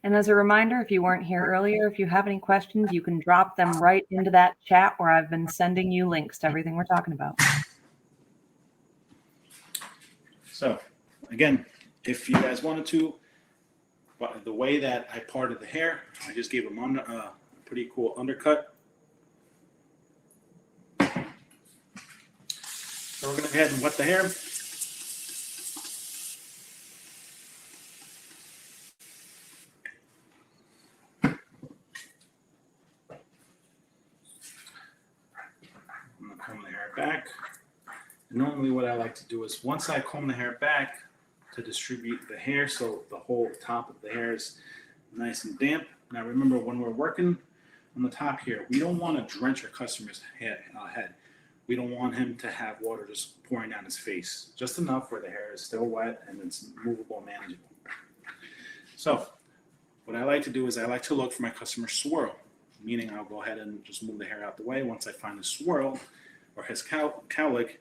And as a reminder, if you weren't here earlier, if you have any questions, you can drop them right into that chat where I've been sending you links to everything we're talking about. So again, if you guys wanted to, the way that I parted the hair, I just gave them a pretty cool undercut. So we're going to go ahead and wet the hair. I'm going to comb the hair back. Normally what I like to do is once I comb the hair back to distribute the hair so the whole top of the hair is nice and damp. Now remember, when we're working on the top here, we don't want to drench our customer's head. We don't want him to have water just pouring down his face. Just enough where the hair is still wet and it's movable and manageable. So what I like to do is I like to look for my customer's swirl, meaning I'll go ahead and just move the hair out the way. Once I find the swirl or his cowlick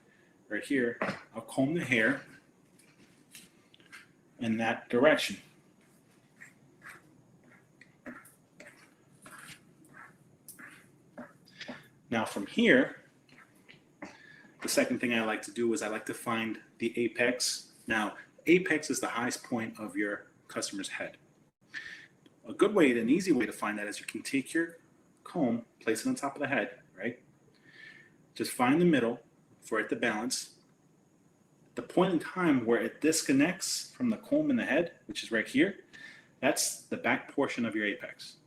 right here, I'll comb the hair in that direction. Now from here, the second thing I like to do is I like to find the apex. Now, apex is the highest point of your customer's head. A good way, an easy way to find that is you can take your comb, place it on top of the head, right? Just find the middle for it to balance. The point in time where it disconnects from the comb in the head, which is right here, that's the back portion of your apex.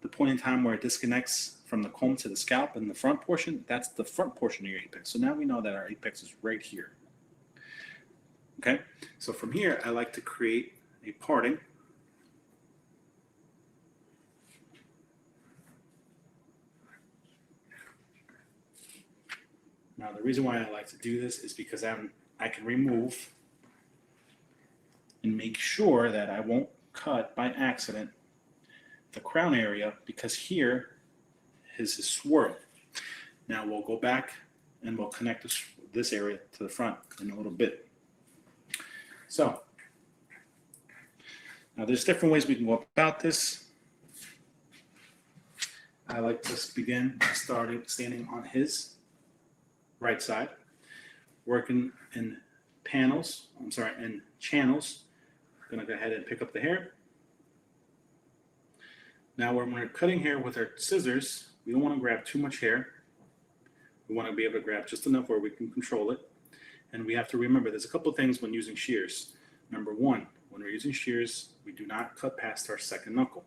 The point in time where it disconnects from the comb to the scalp and the front portion, that's the front portion of your apex. So now we know that our apex is right here. Okay, so from here, I like to create a parting. Now, the reason why I like to do this is because I can remove and make sure that I won't cut by accident the crown area, because here is his swirl. Now we'll go back and we'll connect this area to the front in a little bit. So now there's different ways we can go about this. I like to begin standing on his right side, working in channels. I'm gonna go ahead and pick up the hair. Now when we're cutting hair with our scissors, we don't want to grab too much hair. We want to be able to grab just enough where we can control it. And we have to remember there's a couple of things when using shears. Number one, when we're using shears, we do not cut past our second knuckle.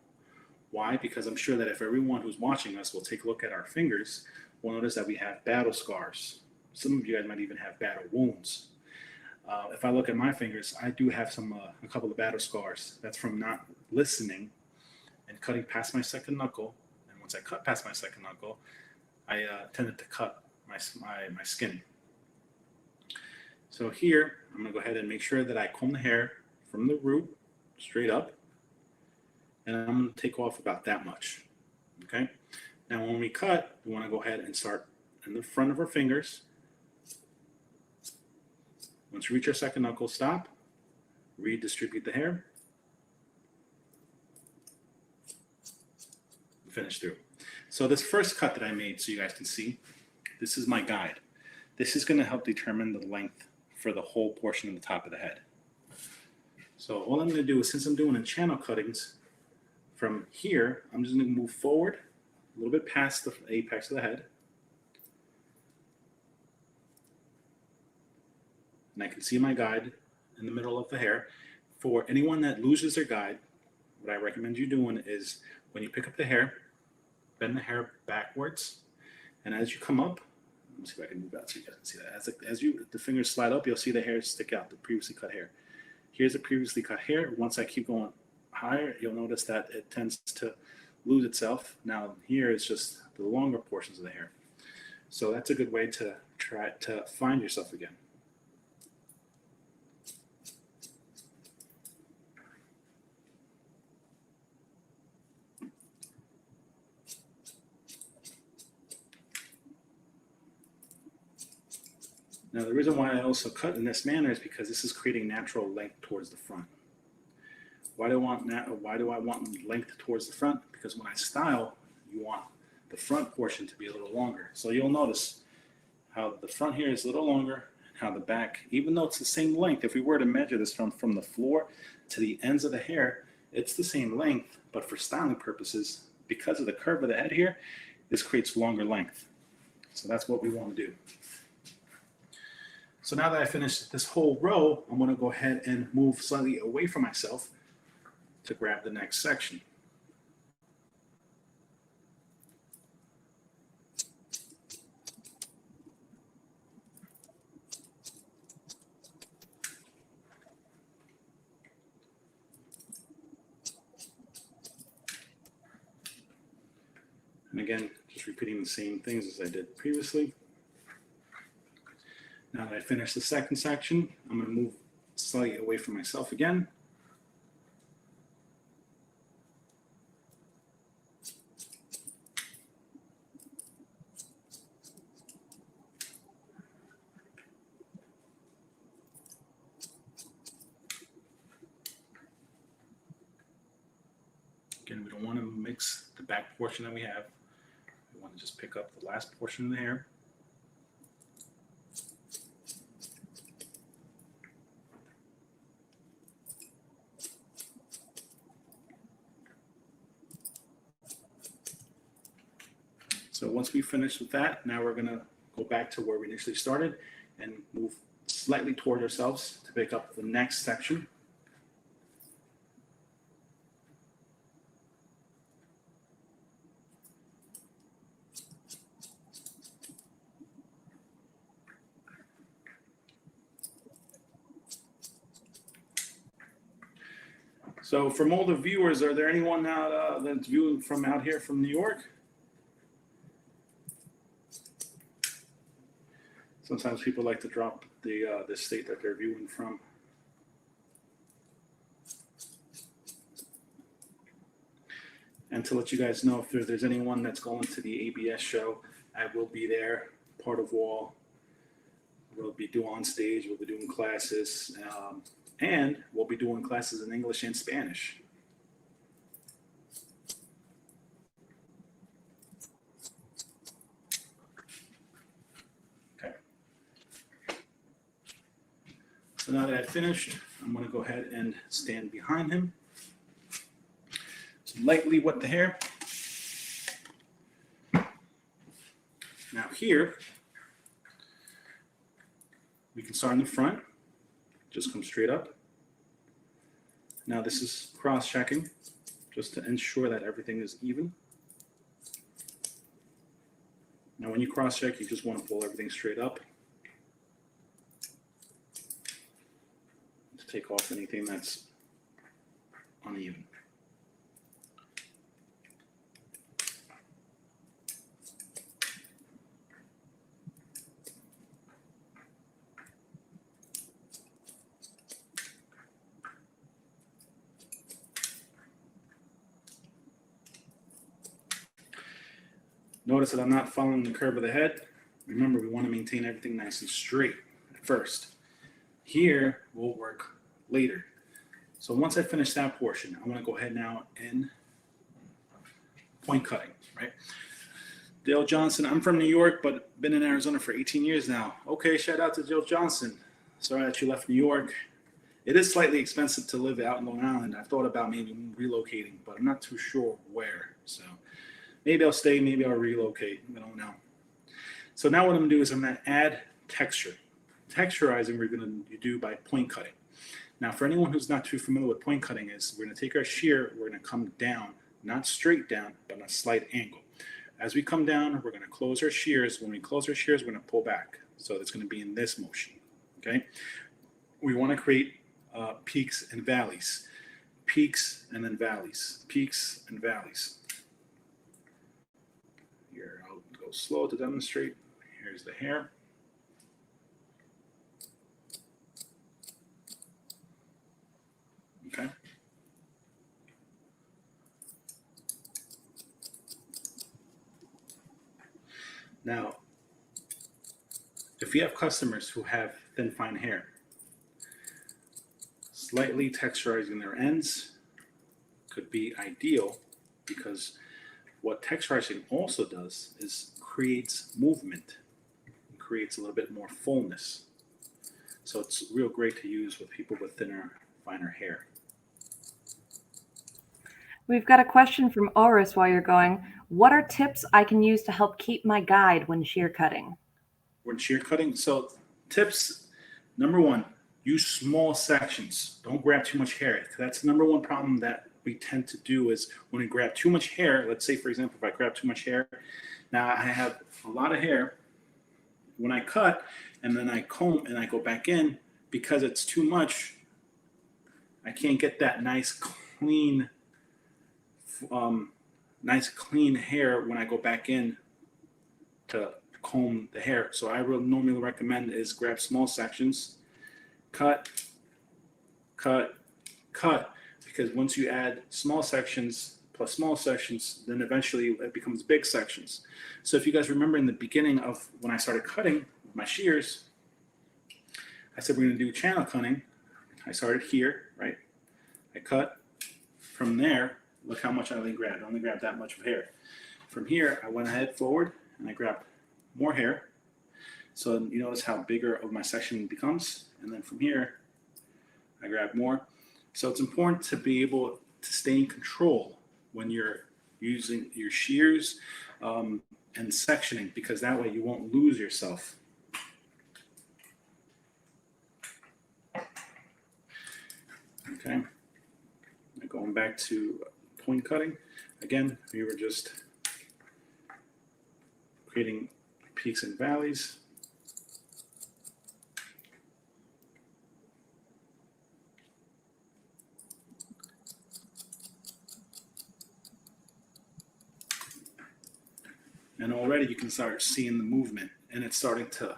Why? Because I'm sure that if everyone who's watching us will take a look at our fingers, we'll notice that we have battle scars. Some of you guys might even have battle wounds. If I look at my fingers, I do have a couple of battle scars. That's from not listening and cutting past my second knuckle. And once I cut past my second knuckle, I tended to cut my skin. So here, I'm gonna go ahead and make sure that I comb the hair from the root straight up. And I'm gonna take off about that much, okay? Now when we cut, we wanna go ahead and start in the front of our fingers. Once we reach our second knuckle, stop, redistribute the hair, finish through. So this first cut that I made, so you guys can see, this is my guide. This is going to help determine the length for the whole portion of the top of the head. So all I'm going to do is, since I'm doing channel cuttings from here, I'm just going to move forward a little bit past the apex of the head. And I can see my guide in the middle of the hair. For anyone that loses their guide, what I recommend you doing is when you pick up the hair, bend the hair backwards, and as you come up, Let me see if I can move out so you guys can see that. As the fingers slide up, you'll see the hair stick out, the previously cut hair. Here's the previously cut hair. Once I keep going higher, you'll notice that it tends to lose itself. Now here is just the longer portions of the hair. So that's a good way to try to find yourself again. Now, the reason why I also cut in this manner is because this is creating natural length towards the front. Why do I want length towards the front? Because when I style, you want the front portion to be a little longer. So you'll notice how the front here is a little longer, and how the back, even though it's the same length, if we were to measure this from the floor to the ends of the hair, it's the same length, but for styling purposes, because of the curve of the head here, this creates longer length. So that's what we want to do. So now that I finished this whole row, I'm going to go ahead and move slightly away from myself to grab the next section. And again, just repeating the same things as I did previously. Now that I finished the second section, I'm going to move slightly away from myself again. Again, we don't want to mix the back portion that we have. We want to just pick up the last portion of the hair. So once we finish with that, now we're going to go back to where we initially started and move slightly toward ourselves to pick up the next section. So from all the viewers, are there anyone now that's viewing from out here from New York? Sometimes people like to drop the state that they're viewing from. And to let you guys know, if there's anyone that's going to the ABS show, I will be there, part of Wahl. We'll be doing on stage, we'll be doing classes, and we'll be doing classes in English and Spanish. So now that I've finished, I'm going to go ahead and stand behind him. So lightly wet the hair. Now here, we can start in the front. Just come straight up. Now this is cross-checking, just to ensure that everything is even. Now when you cross-check, you just want to pull everything straight up. Take off anything that's uneven. Notice that I'm not following the curve of the head. Remember, we want to maintain everything nice and straight at first. Here, we'll work later. So once I finish that portion, I'm going to go ahead now and point cutting, right? Dale Johnson, I'm from New York, but been in Arizona for 18 years now. Okay, shout out to Dale Johnson. Sorry that you left New York. It is slightly expensive to live out in Long Island. I've thought about maybe relocating, but I'm not too sure where. So maybe I'll stay, maybe I'll relocate. I don't know. So now what I'm going to do is I'm going to add texture. Texturizing we're going to do by point cutting. Now, for anyone who's not too familiar with point cutting is, we're going to take our shear, we're going to come down, not straight down, but on a slight angle. as we come down, we're going to close our shears. When we close our shears, we're going to pull back. So it's going to be in this motion. Okay. We want to create peaks and valleys, peaks and then valleys, peaks and valleys. Here, I'll go slow to demonstrate. Here's the hair. Okay. Now, if you have customers who have thin, fine hair, slightly texturizing their ends could be ideal, because what texturizing also does is creates movement, and creates a little bit more fullness. So it's real great to use with people with thinner, finer hair. We've got a question from Oris while you're going. What are tips I can use to help keep my guide when shear cutting? When shear cutting, so tips, number one, use small sections. Don't grab too much hair. That's the number one problem that we tend to do, is when we grab too much hair. Let's say, for example, if I grab too much hair, now I have a lot of hair. When I cut and then I comb and I go back in, because it's too much, I can't get that nice clean hair when I go back in to comb the hair. So I will normally recommend is grab small sections, cut, because once you add small sections plus small sections, then eventually it becomes big sections. So if you guys remember in the beginning of when I started cutting with my shears, I said we're going to do channel cutting. I started here, right? I cut from there. Look how much I only grabbed. I only grabbed that much of hair. From here, I went ahead forward and I grabbed more hair. So you notice how bigger of my section becomes. And then from here, I grab more. So it's important to be able to stay in control when you're using your shears and sectioning, because that way you won't lose yourself. Okay. Going back to point cutting. Again, we were just creating peaks and valleys. And already you can start seeing the movement, and it's starting to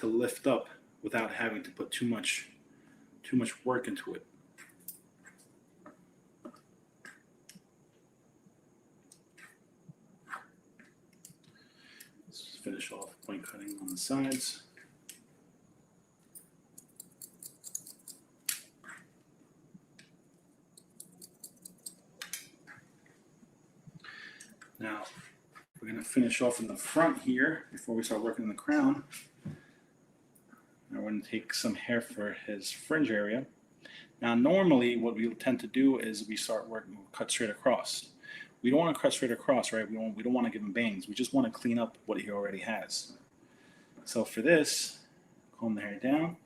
lift up without having to put too much work into it. Let's finish off point cutting on the sides. Now, we're going to finish off in the front here before we start working the crown. Now we're going to take some hair for his fringe area. Now, normally what we tend to do is we start working, we'll cut straight across. We don't want to cut straight across, right? We don't want to give him bangs. We just want to clean up what he already has. So for this, comb the hair down,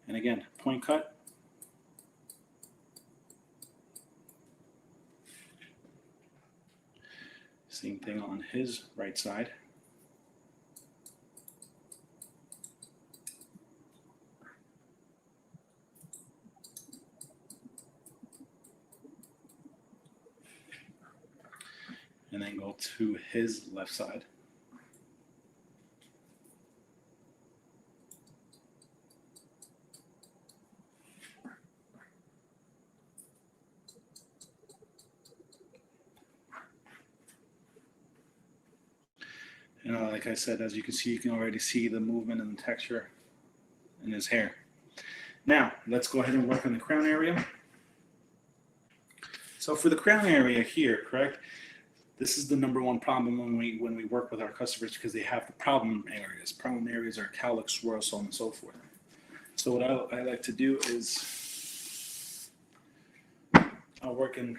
and again, point cut. Same thing on his right side. And then go to his left side. And like I said, as you can see, you can already see the movement and the texture in his hair. Now, let's go ahead and work on the crown area. So for the crown area here, correct? This is the number one problem when we work with our customers, because they have the problem areas. Problem areas are cowlick, swirl, so on and so forth. So what I like to do is I'll work in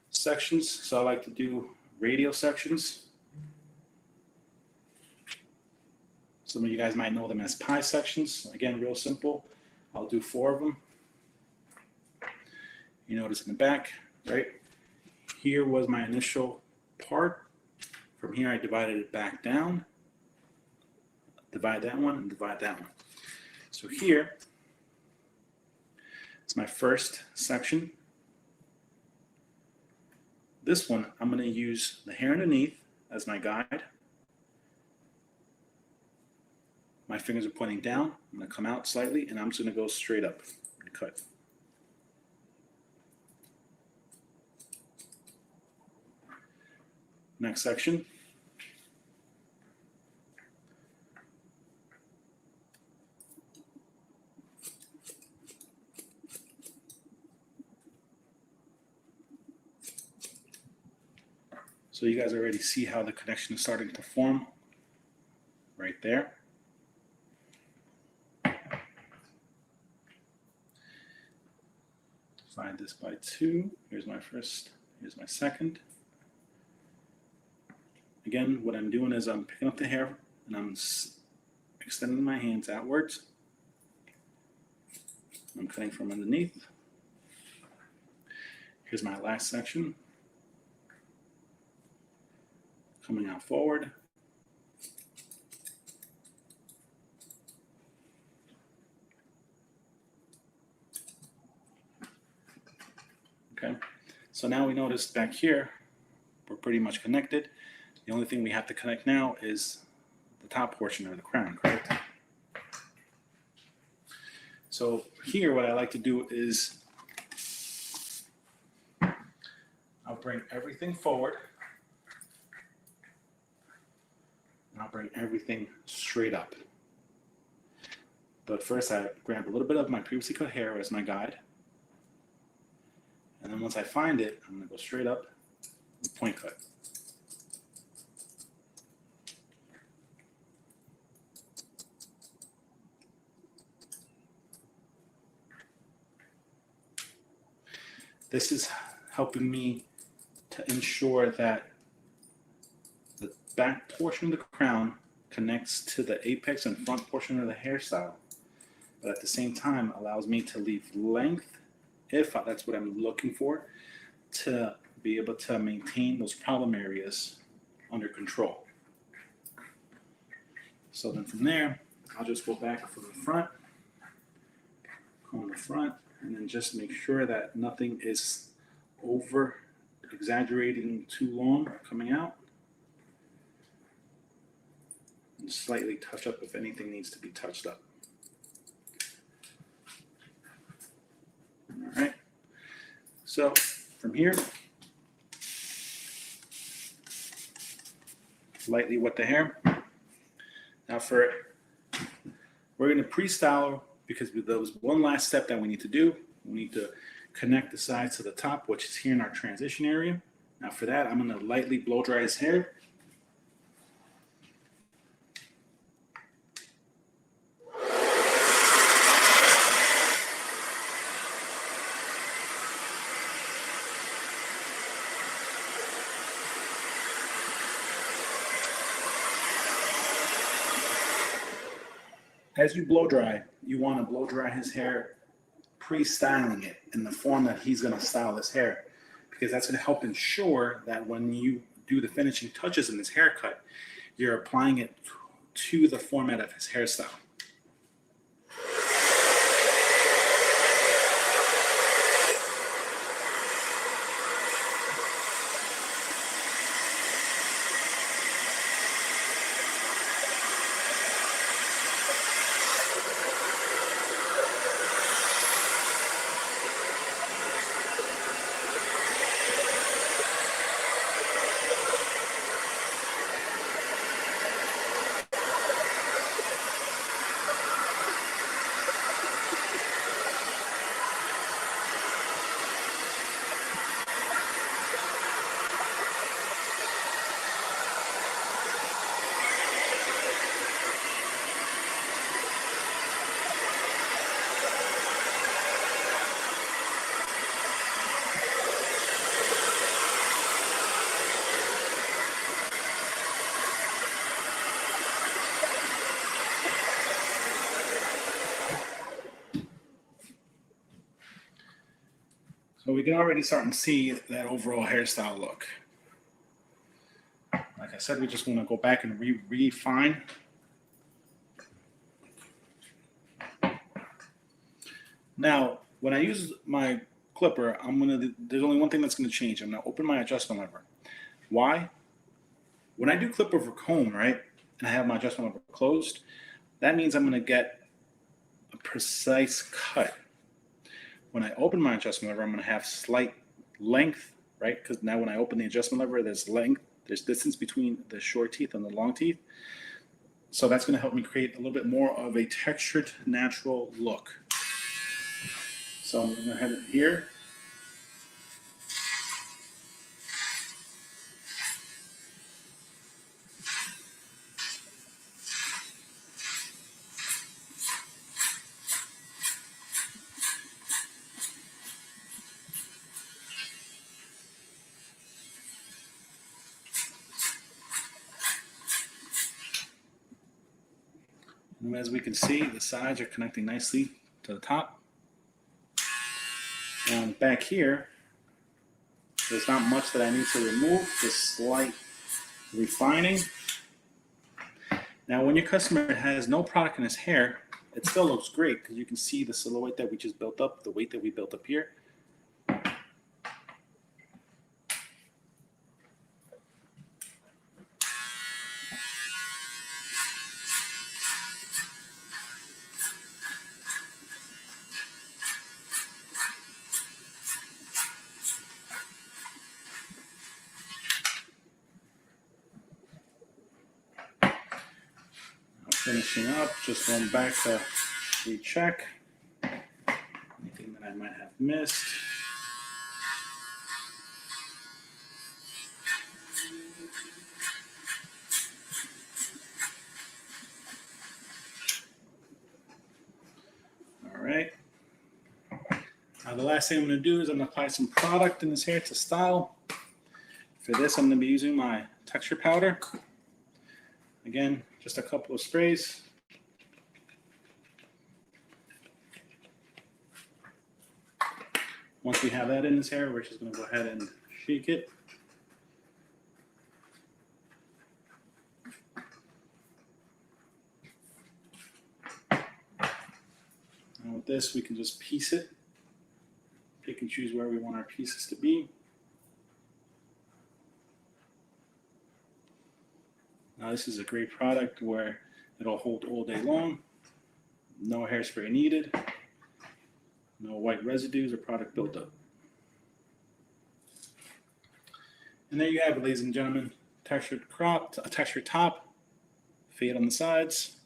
sections. So I like to do radial sections. Some of you guys might know them as pie sections. Again, real simple. I'll do 4 of them. You notice in the back, right? Here was my initial apart. From here, I divided it back down. Divide that one and divide that one. So here, it's my first section. This one, I'm going to use the hair underneath as my guide. My fingers are pointing down. I'm going to come out slightly, and I'm just going to go straight up and cut. Next section. So you guys already see how the connection is starting to form right there. Divide this by 2. Here's my first, here's my second. Again, what I'm doing is I'm picking up the hair and I'm extending my hands outwards. I'm cutting from underneath. Here's my last section. Coming out forward. Okay, so now we notice back here, we're pretty much connected. The only thing we have to connect now is the top portion of the crown, correct? So here, what I like to do is I'll bring everything forward. And I'll bring everything straight up. But first I grab a little bit of my previously cut hair as my guide. And then once I find it, I'm going to go straight up and point cut. This is helping me to ensure that the back portion of the crown connects to the apex and front portion of the hairstyle, but at the same time allows me to leave length, if that's what I'm looking for, to be able to maintain those problem areas under control. So then from there, I'll just go back from the front, comb the front, and then just make sure that nothing is over exaggerating too long coming out. And slightly touch up if anything needs to be touched up. All right. So from here, lightly wet the hair. Now we're going to pre-style because there was one last step that we need to do. We need to connect the sides to the top, which is here in our transition area. Now for that, I'm going to lightly blow dry his hair. As you blow dry, you want to blow dry his hair pre-styling it in the form that he's going to style his hair, because that's going to help ensure that when you do the finishing touches in his haircut, you're applying it to the format of his hairstyle. So we can already start and see that overall hairstyle look. Like I said, we just want to go back and refine. Now, when I use my clipper, there's only one thing that's going to change. I'm going to open my adjustment lever. Why? When I do clip over comb, right, and I have my adjustment lever closed, that means I'm going to get a precise cut. When I open my adjustment lever, I'm going to have slight length, right? Because now when I open the adjustment lever, there's length, there's distance between the short teeth and the long teeth. So that's going to help me create a little bit more of a textured, natural look. So I'm going to head here. And as we can see, the sides are connecting nicely to the top. And back here, there's not much that I need to remove, just slight refining. Now, when your customer has no product in his hair, it still looks great because you can see the silhouette that we just built up, the weight that we built up here. Finishing up, just going back to recheck anything that I might have missed. All right. Now the last thing I'm going to do is I'm going to apply some product in this hair to style. For this, I'm going to be using my texture powder. Again, just a couple of sprays. Once we have that in his hair, we're just going to go ahead and shake it. And with this, we can just piece it. Pick and choose where we want our pieces to be. Now this is a great product where it'll hold all day long. No hairspray needed. No white residues or product buildup. And there you have it, ladies and gentlemen. Textured crop, a textured top, fade on the sides.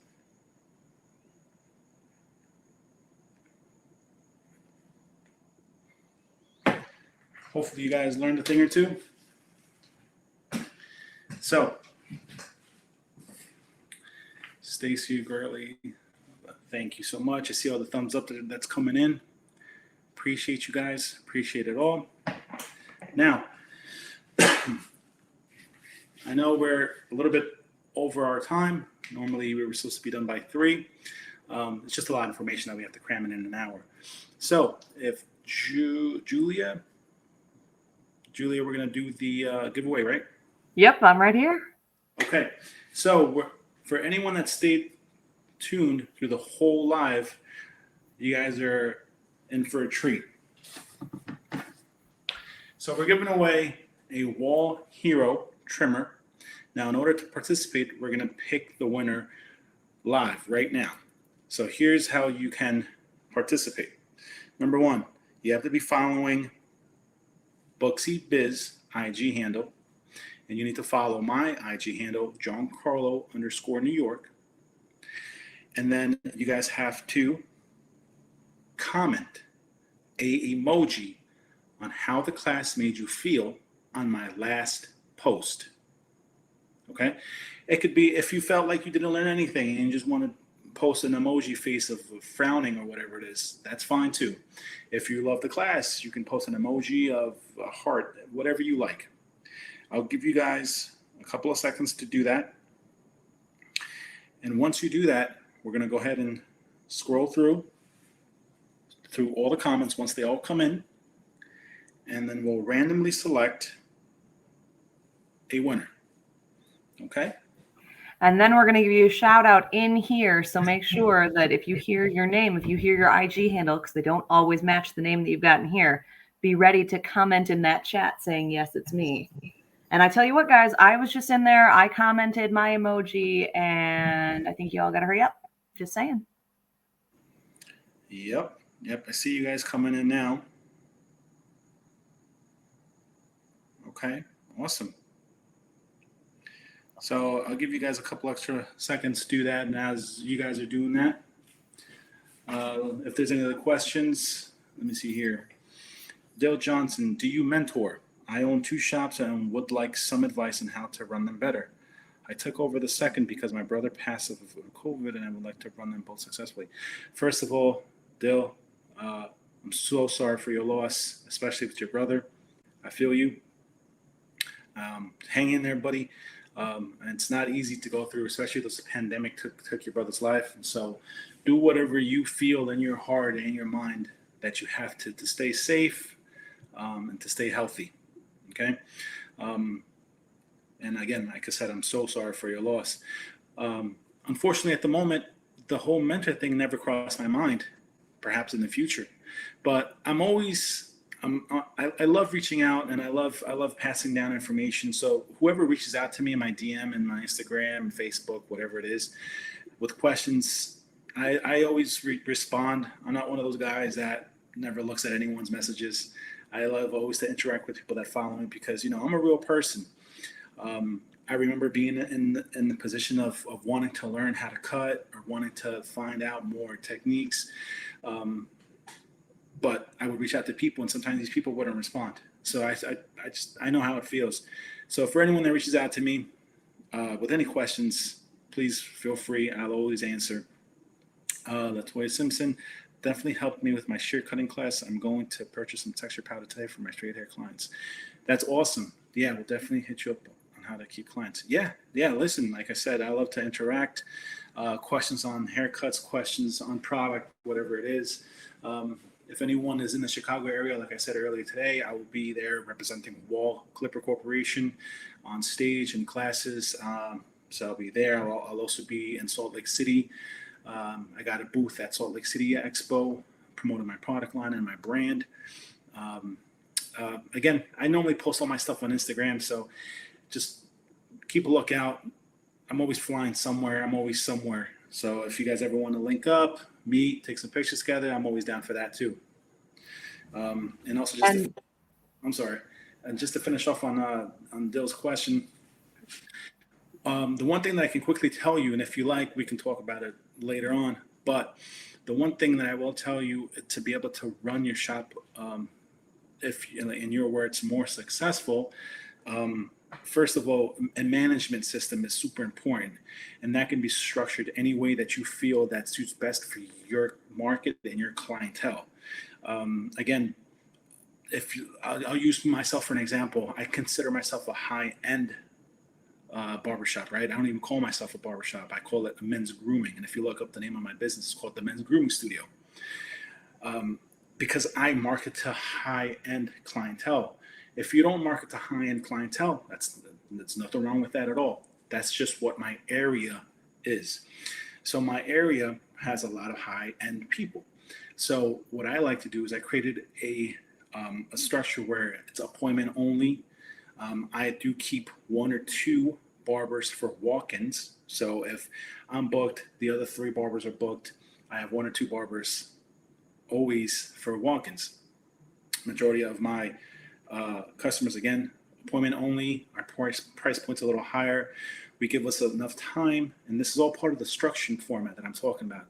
Hopefully you guys learned a thing or two. So, Stacy Gurley, thank you so much. I see all the thumbs up that's coming in. Appreciate you guys. Appreciate it all. Now, I know we're a little bit over our time. Normally, we were supposed to be done by 3. It's just a lot of information that we have to cram in an hour. So, if Julia, we're going to do the giveaway, right? Yep, I'm right here. Okay. So, for anyone that stayed tuned through the whole live, you guys are in for a treat. So we're giving away a Wahl Hero trimmer. Now, in order to participate, we're going to pick the winner live right now. So here's how you can participate. Number 1, you have to be following Booksy Biz IG handle. And you need to follow my IG handle, John Carlo _New York. And then you guys have to comment a emoji on how the class made you feel on my last post. Okay? It could be if you felt like you didn't learn anything and you just want to post an emoji face of frowning or whatever it is, that's fine too. If you love the class, you can post an emoji of a heart, whatever you like. I'll give you guys a couple of seconds to do that. And once you do that, we're going to go ahead and scroll through all the comments once they all come in. And then we'll randomly select a winner. Okay. And then we're going to give you a shout out in here. So make sure that if you hear your name, if you hear your IG handle, because they don't always match the name that you've gotten here, be ready to comment in that chat saying, yes, it's me. And I tell you what, guys, I was just in there. I commented my emoji, and I think you all got to hurry up. Just saying. Yep. I see you guys coming in now. Okay. Awesome. So I'll give you guys a couple extra seconds to do that. And as you guys are doing that, if there's any other questions, let me see here. Dale Johnson, do you mentor? I own 2 shops and would like some advice on how to run them better. I took over the second because my brother passed of COVID and I would like to run them both successfully. First of all, Dale, I'm so sorry for your loss, especially with your brother. I feel you. Hang in there, buddy. And it's not easy to go through, especially this pandemic took your brother's life. And so do whatever you feel in your heart and in your mind that you have to stay safe and to stay healthy. Okay. And again, like I said, I'm so sorry for your loss. Unfortunately, at the moment, the whole mentor thing never crossed my mind, perhaps in the future. But I love reaching out and I love passing down information. So whoever reaches out to me in my DM and my Instagram and Facebook, whatever it is, with questions, I always respond. I'm not one of those guys that never looks at anyone's messages. I love always to interact with people that follow me because, I'm a real person. I remember being in the position of wanting to learn how to cut or wanting to find out more techniques. But I would reach out to people and sometimes these people wouldn't respond. So I know how it feels. So for anyone that reaches out to me with any questions, please feel free. I'll always answer. Latoya Simpson definitely helped me with my shear cutting class. I'm going to purchase some texture powder today for my straight hair clients. That's awesome. Yeah, we'll definitely hit you up on how to keep clients. Yeah. Listen, like I said, I love to interact. Questions on haircuts, questions on product, whatever it is. If anyone is in the Chicago area, like I said earlier today, I will be there representing Wahl Clipper Corporation on stage and classes. So I'll be there. I'll also be in Salt Lake City. I got a booth at Salt Lake City Expo, promoting my product line and my brand. Again, I normally post all my stuff on Instagram, so just keep a lookout. I'm always flying somewhere. I'm always somewhere. So if you guys ever want to link up, meet, take some pictures together, I'm always down for that too. And also just to finish off on Dill's question, the one thing that I can quickly tell you, and if you like, we can talk about it later on, but the one thing that I will tell you to be able to run your shop, if in your words, more successful, first of all, a management system is super important, and that can be structured any way that you feel that suits best for your market and your clientele. Again, I'll use myself for an example. I consider myself a high-end barbershop, right? I don't even call myself a barbershop. I call it a men's grooming. And if you look up the name of my business, it's called the Men's Grooming Studio. Because I market to high-end clientele. If you don't market to high-end clientele, that's nothing wrong with that at all. That's just what my area is. So my area has a lot of high-end people. So what I like to do is I created a structure where it's appointment only. I do keep 1 or 2 barbers for walk-ins. So if I'm booked, the other 3 barbers are booked. I have 1 or 2 barbers always for walk-ins. Majority of my customers, again, appointment only. Our price point's a little higher. We give us enough time, and this is all part of the structuring format that I'm talking about.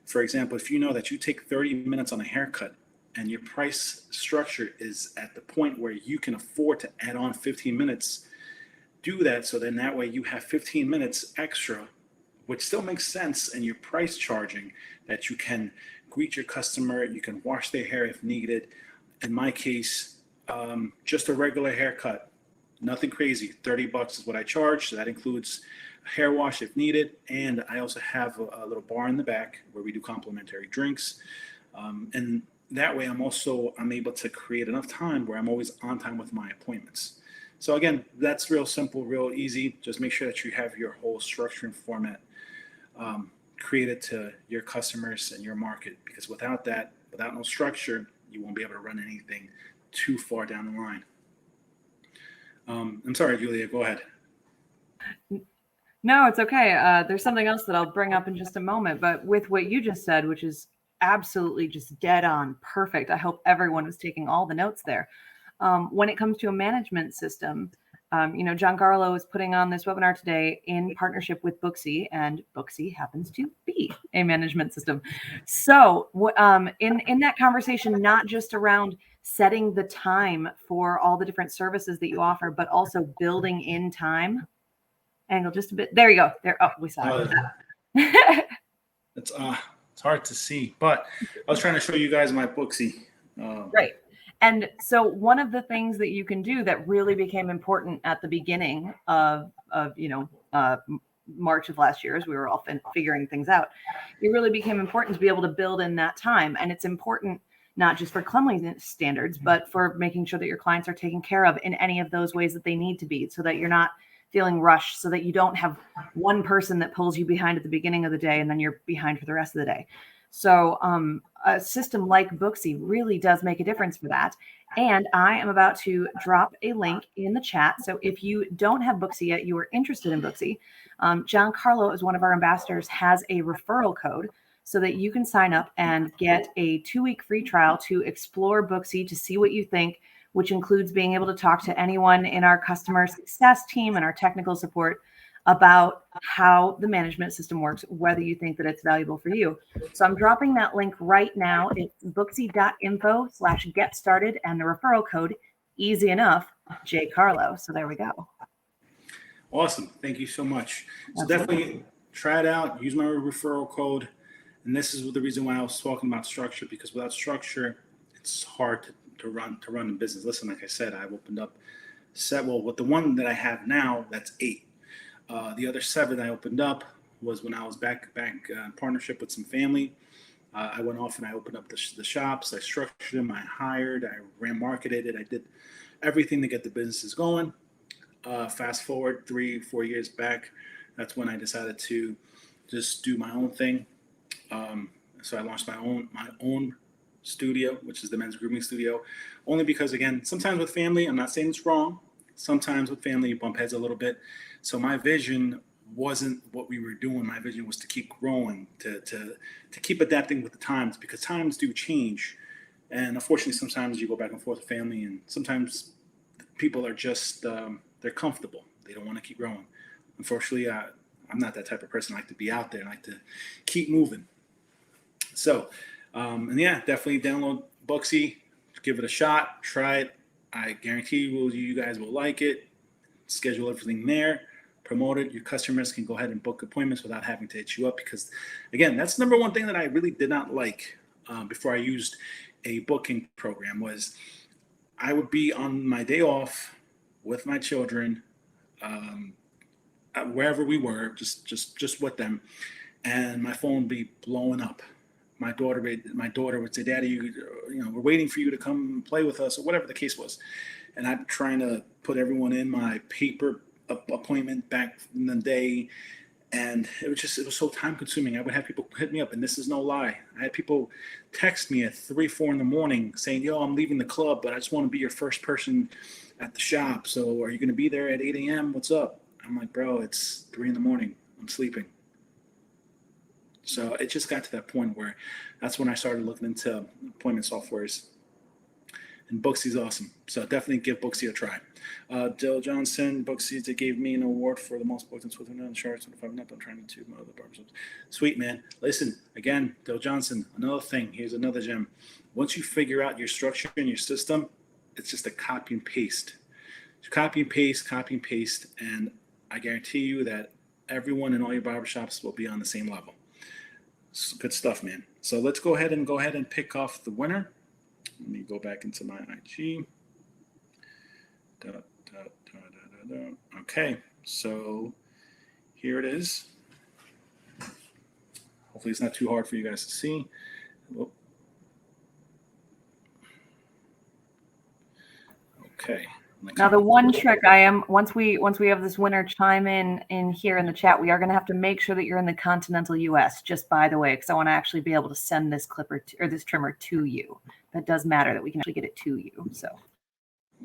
For example, if you know that you take 30 minutes on a haircut and your price structure is at the point where you can afford to add on 15 minutes, do that. So then that way you have 15 minutes extra, which still makes sense in your price charging, that you can greet your customer, you can wash their hair if needed. In my case, just a regular haircut, nothing crazy. $30 is what I charge. So that includes a hair wash if needed. And I also have a little bar in the back where we do complimentary drinks. And that way I'm able to create enough time where I'm always on time with my appointments. So again, that's real simple, real easy. Just make sure that you have your whole structure and format created to your customers and your market, because without that, without no structure, you won't be able to run anything too far down the line. I'm sorry, Julia, go ahead. No, it's okay. There's something else that I'll bring up in just a moment, but with what you just said, which is absolutely just dead on perfect. I hope everyone is taking all the notes there. When it comes to a management system, John Carlo is putting on this webinar today in partnership with Booksy, and Booksy happens to be a management system. So in that conversation, not just around setting the time for all the different services that you offer, but also building in time. Angle just a bit. There you go. There. Oh, we saw it. It's hard to see, but I was trying to show you guys my Booksy. Right. And so one of the things that you can do that really became important at the beginning of March of last year, as we were all figuring things out, it really became important to be able to build in that time. And it's important not just for cleanliness standards, but for making sure that your clients are taken care of in any of those ways that they need to be, so that you're not feeling rushed, so that you don't have one person that pulls you behind at the beginning of the day and then you're behind for the rest of the day. So a system like Booksy really does make a difference for that. And I am about to drop a link in the chat. So if you don't have Booksy yet, you are interested in Booksy, John Carlo, is one of our ambassadors, has a referral code so that you can sign up and get a 2-week free trial to explore Booksy, to see what you think, which includes being able to talk to anyone in our customer success team and our technical support about how the management system works, whether you think that it's valuable for you. So I'm dropping that link right now. It's booksy.info/get started, and the referral code, easy enough, J Carlo. So there we go. Awesome. Thank you so much. So Absolutely. definitely try it out. Use my referral code. And this is the reason why I was talking about structure, because without structure, it's hard to run a business. Listen, like I said, I've opened up several. With the one that I have now, that's 8. The other 7 I opened up was when I was back in partnership with some family. I went off and I opened up the shops. I structured them. I hired. I marketed it. I did everything to get the businesses going. Fast forward 3-4 years back, that's when I decided to just do my own thing. So I launched my own studio, which is the men's grooming studio, only because, again, sometimes with family, I'm not saying it's wrong. Sometimes with family, you bump heads a little bit. So my vision wasn't what we were doing. My vision was to keep growing, to keep adapting with the times, because times do change. And unfortunately, sometimes you go back and forth with family, and sometimes people are just, they're comfortable. They don't want to keep growing. Unfortunately, I'm not that type of person. I like to be out there and I like to keep moving. So, and yeah, definitely download Booksy, give it a shot, try it. I guarantee you guys will like it. Schedule everything there, promote it. Your customers can go ahead and book appointments without having to hit you up, because, again, that's number one thing that I really did not like before I used a booking program. Was I would be on my day off with my children, wherever we were, just with them, and my phone would be blowing up. My daughter would say, "Daddy, we're waiting for you to come play with us," or whatever the case was. And I'm trying to put everyone in my paper appointment back in the day, and it was so time consuming. I would have people hit me up, and this is no lie. I had people text me at 3-4 in the morning saying, "Yo, I'm leaving the club, but I just want to be your first person at the shop. So are you going to be there at 8 a.m.? What's up?" I'm like, "Bro, it's 3 in the morning. I'm sleeping." So it just got to that point where that's when I started looking into appointment softwares. And Booksy's awesome. So definitely give Booksy a try. Dill Johnson, Booksy, they gave me an award for the most booked in Switzerland. Charts, if I'm not trying to my other barbershops. Sweet, man. Listen, again, Dill Johnson, another thing. Here's another gem. Once you figure out your structure and your system, it's just a copy and paste. Copy and paste, and I guarantee you that everyone in all your barbershops will be on the same level. Good stuff, man. So let's go ahead and pick off the winner. Let me go back into my IG. Okay, so here it is. Hopefully it's not too hard for you guys to see. Okay. Now, the one trick once we have this winner chime in here in the chat, we are going to have to make sure that you're in the continental US, just by the way, because I want to actually be able to send this clipper or this trimmer to you. That does matter that we can actually get it to you. So.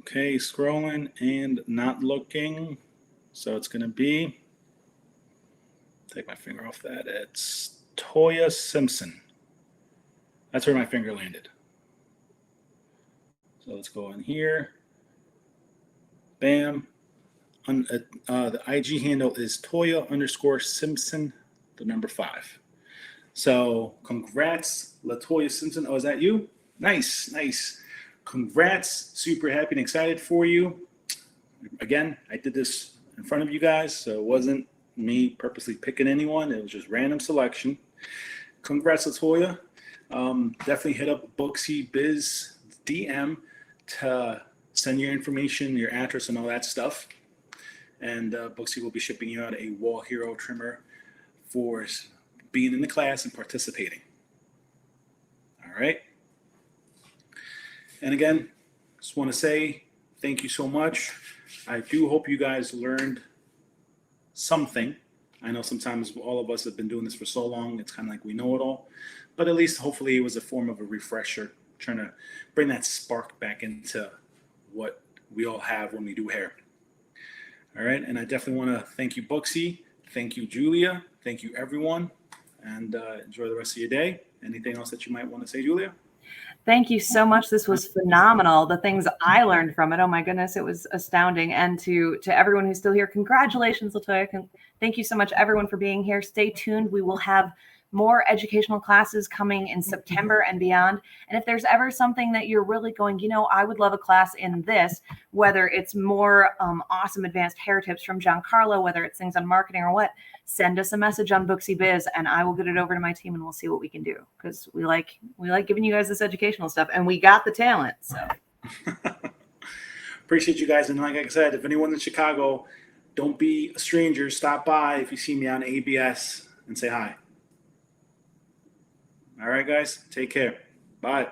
Okay, scrolling and not looking. So it's going to be, take my finger off that. It's Toya Simpson. That's where my finger landed. So let's go in here. Bam. The IG handle is Toya_Simpson, the number 5. So congrats, LaToya Simpson. Oh, is that you? Nice, nice. Congrats. Super happy and excited for you. Again, I did this in front of you guys, so it wasn't me purposely picking anyone. It was just random selection. Congrats, LaToya. Definitely hit up Booksy Biz DM to send your information, your address, and all that stuff. And Booksy will be shipping you out a Wall Hero trimmer for being in the class and participating. All right. And again, just want to say thank you so much. I do hope you guys learned something. I know sometimes all of us have been doing this for so long, it's kind of like we know it all. But at least hopefully it was a form of a refresher, trying to bring that spark back into what we all have when we do hair. All right, and I definitely want to thank you, Booksy. Thank you, Julia. Thank you, everyone. And enjoy the rest of your day. Anything else that you might want to say, Julia? Thank you so much. This was phenomenal. The things I learned from it, oh my goodness, it was astounding. And to everyone who's still here, congratulations, LaToya. Thank you so much, everyone, for being here. Stay tuned. We will have more educational classes coming in September and beyond. And if there's ever something that you're really going, I would love a class in this, whether it's more awesome advanced hair tips from John Carlo, whether it's things on marketing or what, send us a message on Booksy Biz and I will get it over to my team and we'll see what we can do, because we like giving you guys this educational stuff and we got the talent. So appreciate you guys. And like I said, if anyone's in Chicago, don't be a stranger. Stop by if you see me on ABS and say hi. All right, guys, take care. Bye.